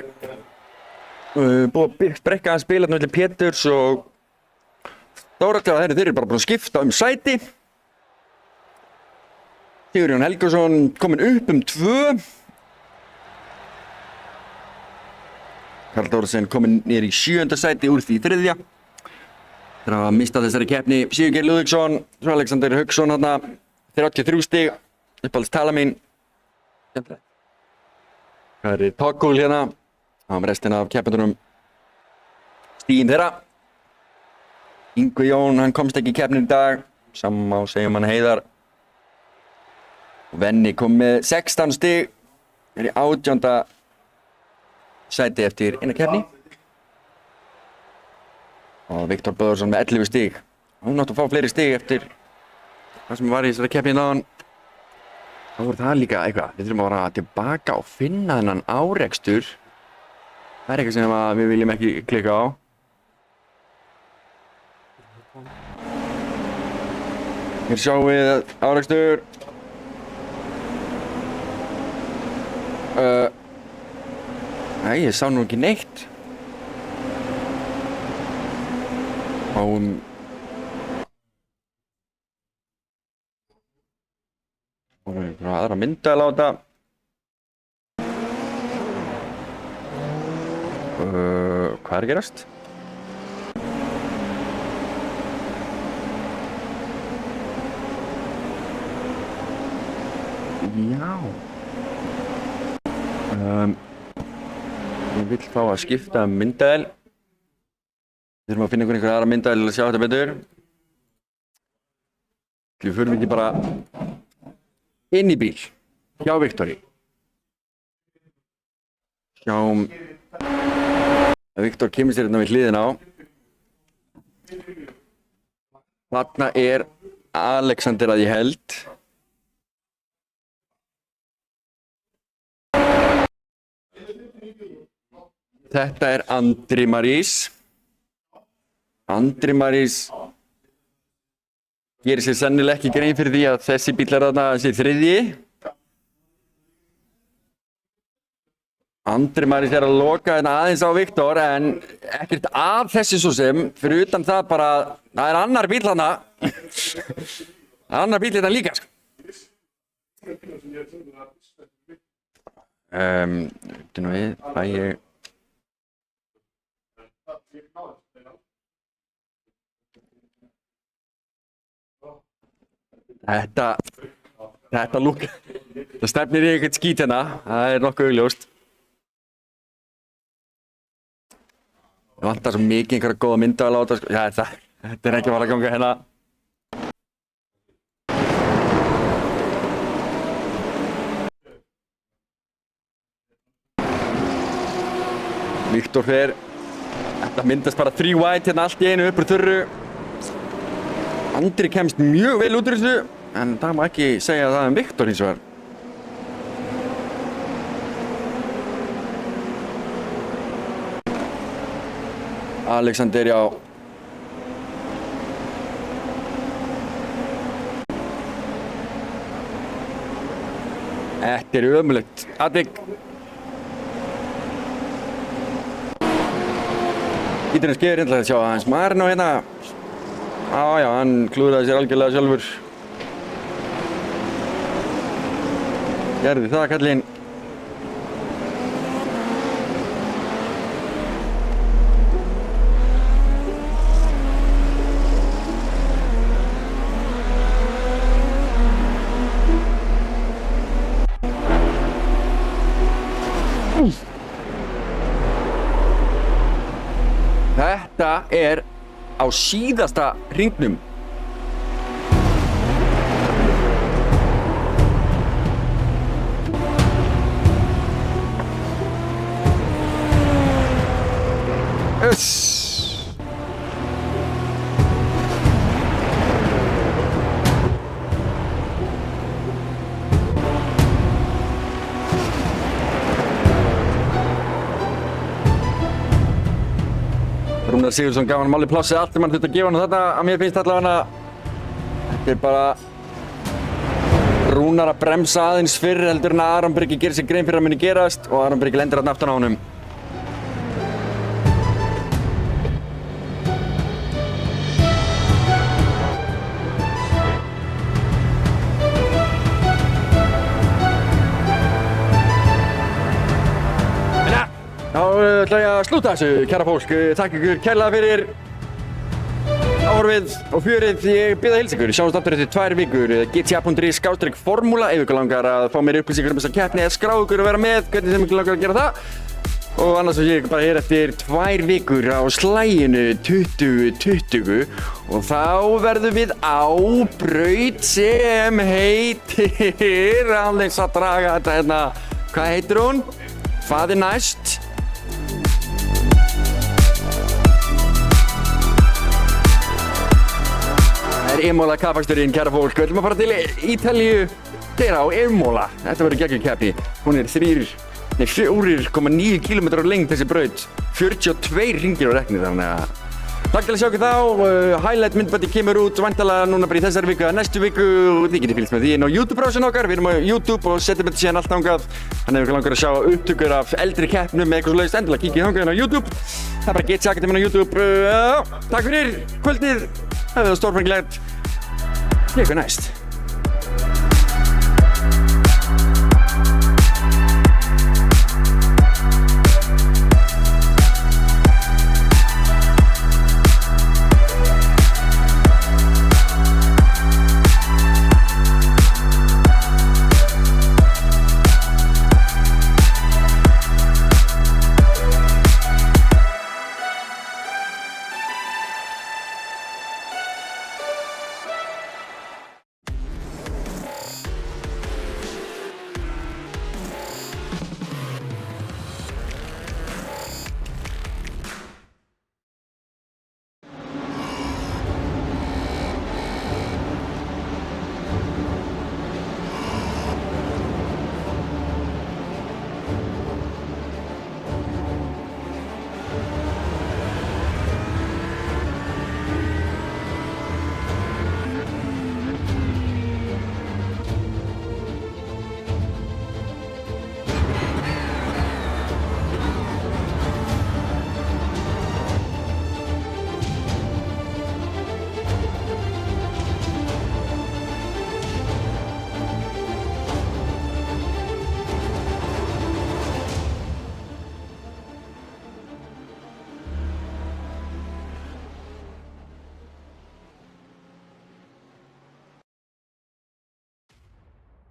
Búið að brekka hans bilarna milli Péturs og Dóraklega. Þeir eru bara búin að skipta sæti. Sigurjón Helgason kominn upp 2. Karl Dórason kominn niður í 7. sæti úr því 3. Þeir hafa mistað þessari keppni. Sigurgeir Lúðvíksson, svo Alexander Hauksson þarna. 33 stig. Uppáhalds tala mín. Það er Toggle hérna. Það var restina af keppendunum. Stíginn þeirra. Yngvi Jón, hann komst ekki í keppninu í dag. Sama má segja hann Heiðar. Venni kom með 16 stig. Er í 18. sæti eftir eina keppni. Og Viktor Böðursson með 11 stig. Hún átti að fá fleiri stig eftir það sem var í þessari keppni þaðan. Þá voru það líka eitthvað. Við þurfum að fara tilbaka og finna þennan árekstur. Það er eitthvað sem við viljum ekki klikka á. Hér sjáum við árekstur. Nei, ég sá nú ekki neitt. Og aðra myndavél á þetta. Hvað er að gerast? Já. Ég vill fá að skipta myndavél. Við þurfum að finna einhver aðra myndavél til að sjá þetta betur. Við förum ekki bara inn í bíl hjá Viktori. Sjáum Viktor kemur sér hérna við hliðina á. Þarna Alexander að ég held. Þetta Andri Marís. Andri Marís gerir sér sennilega ekki grein fyrir því að þessi bíll þarna sé þriðji. Andri Marís að loka hérna aðeins á Viktor en ekkert að þessi svo sem, fyrir utan það bara, það annar bíll þarna. Það annar bíll hérna líka, sko. Nú við, fæ ég... Þetta lúk, það stefnir í eitthvað skít hérna, það nokkuð augljóst. Það vantar svo mikið einhverja góða mynda að láta, sko. Já, þetta ekki að fara að ganga hérna. Viktor fer, þetta myndast bara 3 wide hérna allt í einu upp úr þurru. Andri kemst mjög vel út úr þessu, en það má ekki segja það Viktor hins vegar. Alexander, já. Þetta ömurlegt atvik. Gíturinn skeiður hérna að sjá aðeins Marino hérna. Já, hann klúðraði sér algjörlega sjálfur. Gerði það, kallinn. Þetta á síðasta hringnum. Rúnar Sigurðsson gaf hann alveg plássið allt sem hann þurfti að gefa hann þetta að mér finnst allavega þetta bara Rúnar að bremsa aðeins fyrr heldur en að Aron Breki gerir sér grein fyrir að muni gerast og Aron Breki lendir þarna aftan á honum. Þá ætla ég að slúta þessu, kæra fólk. Takk ykkur kærlega fyrir áhorfið og fjörið. Ég bið að heilsa ykkur. Sjáumst aftur eftir 2 vikur. gta.is/formúla ef ykkur langar að fá meira upplýsingar þessa keppni eða skrá ykkur og vera með, hvernig sem ykkur langar að gera það. Og annars sé ég ykkur bara hér eftir 2 vikur á slaginu 2020 og þá verðum við á braut sem heitir, aðeins að draga þetta hérna, hvað heitir hún? Hvað næst? Imola kappaksturin, kæra fólk. Við ætlum að fara til Ítalíu, á Imola. Þetta verður geggjum keppni. Hún 4,9 km á lengd þessi braut. 42 hringir á rekni þannig að takk til að sjá ykkur þá. Highlight myndbandi kemur út væntanlega núna bara í þessari viku eða næstu viku. Þið getið fylgst með því inn á YouTube-brásin okkar. Við erum á YouTube og setjum þetta síðan allt þangað. Þannig ef ykkur langar að sjá upptökur af eldri keppnum með eitthvað svoleiðis, endilega kíkið þangað inn á YouTube. Það bara geta sagt inn á YouTube. Takk fyrir kvöldið. Það var stórfengilegt. Ég ykkur næst.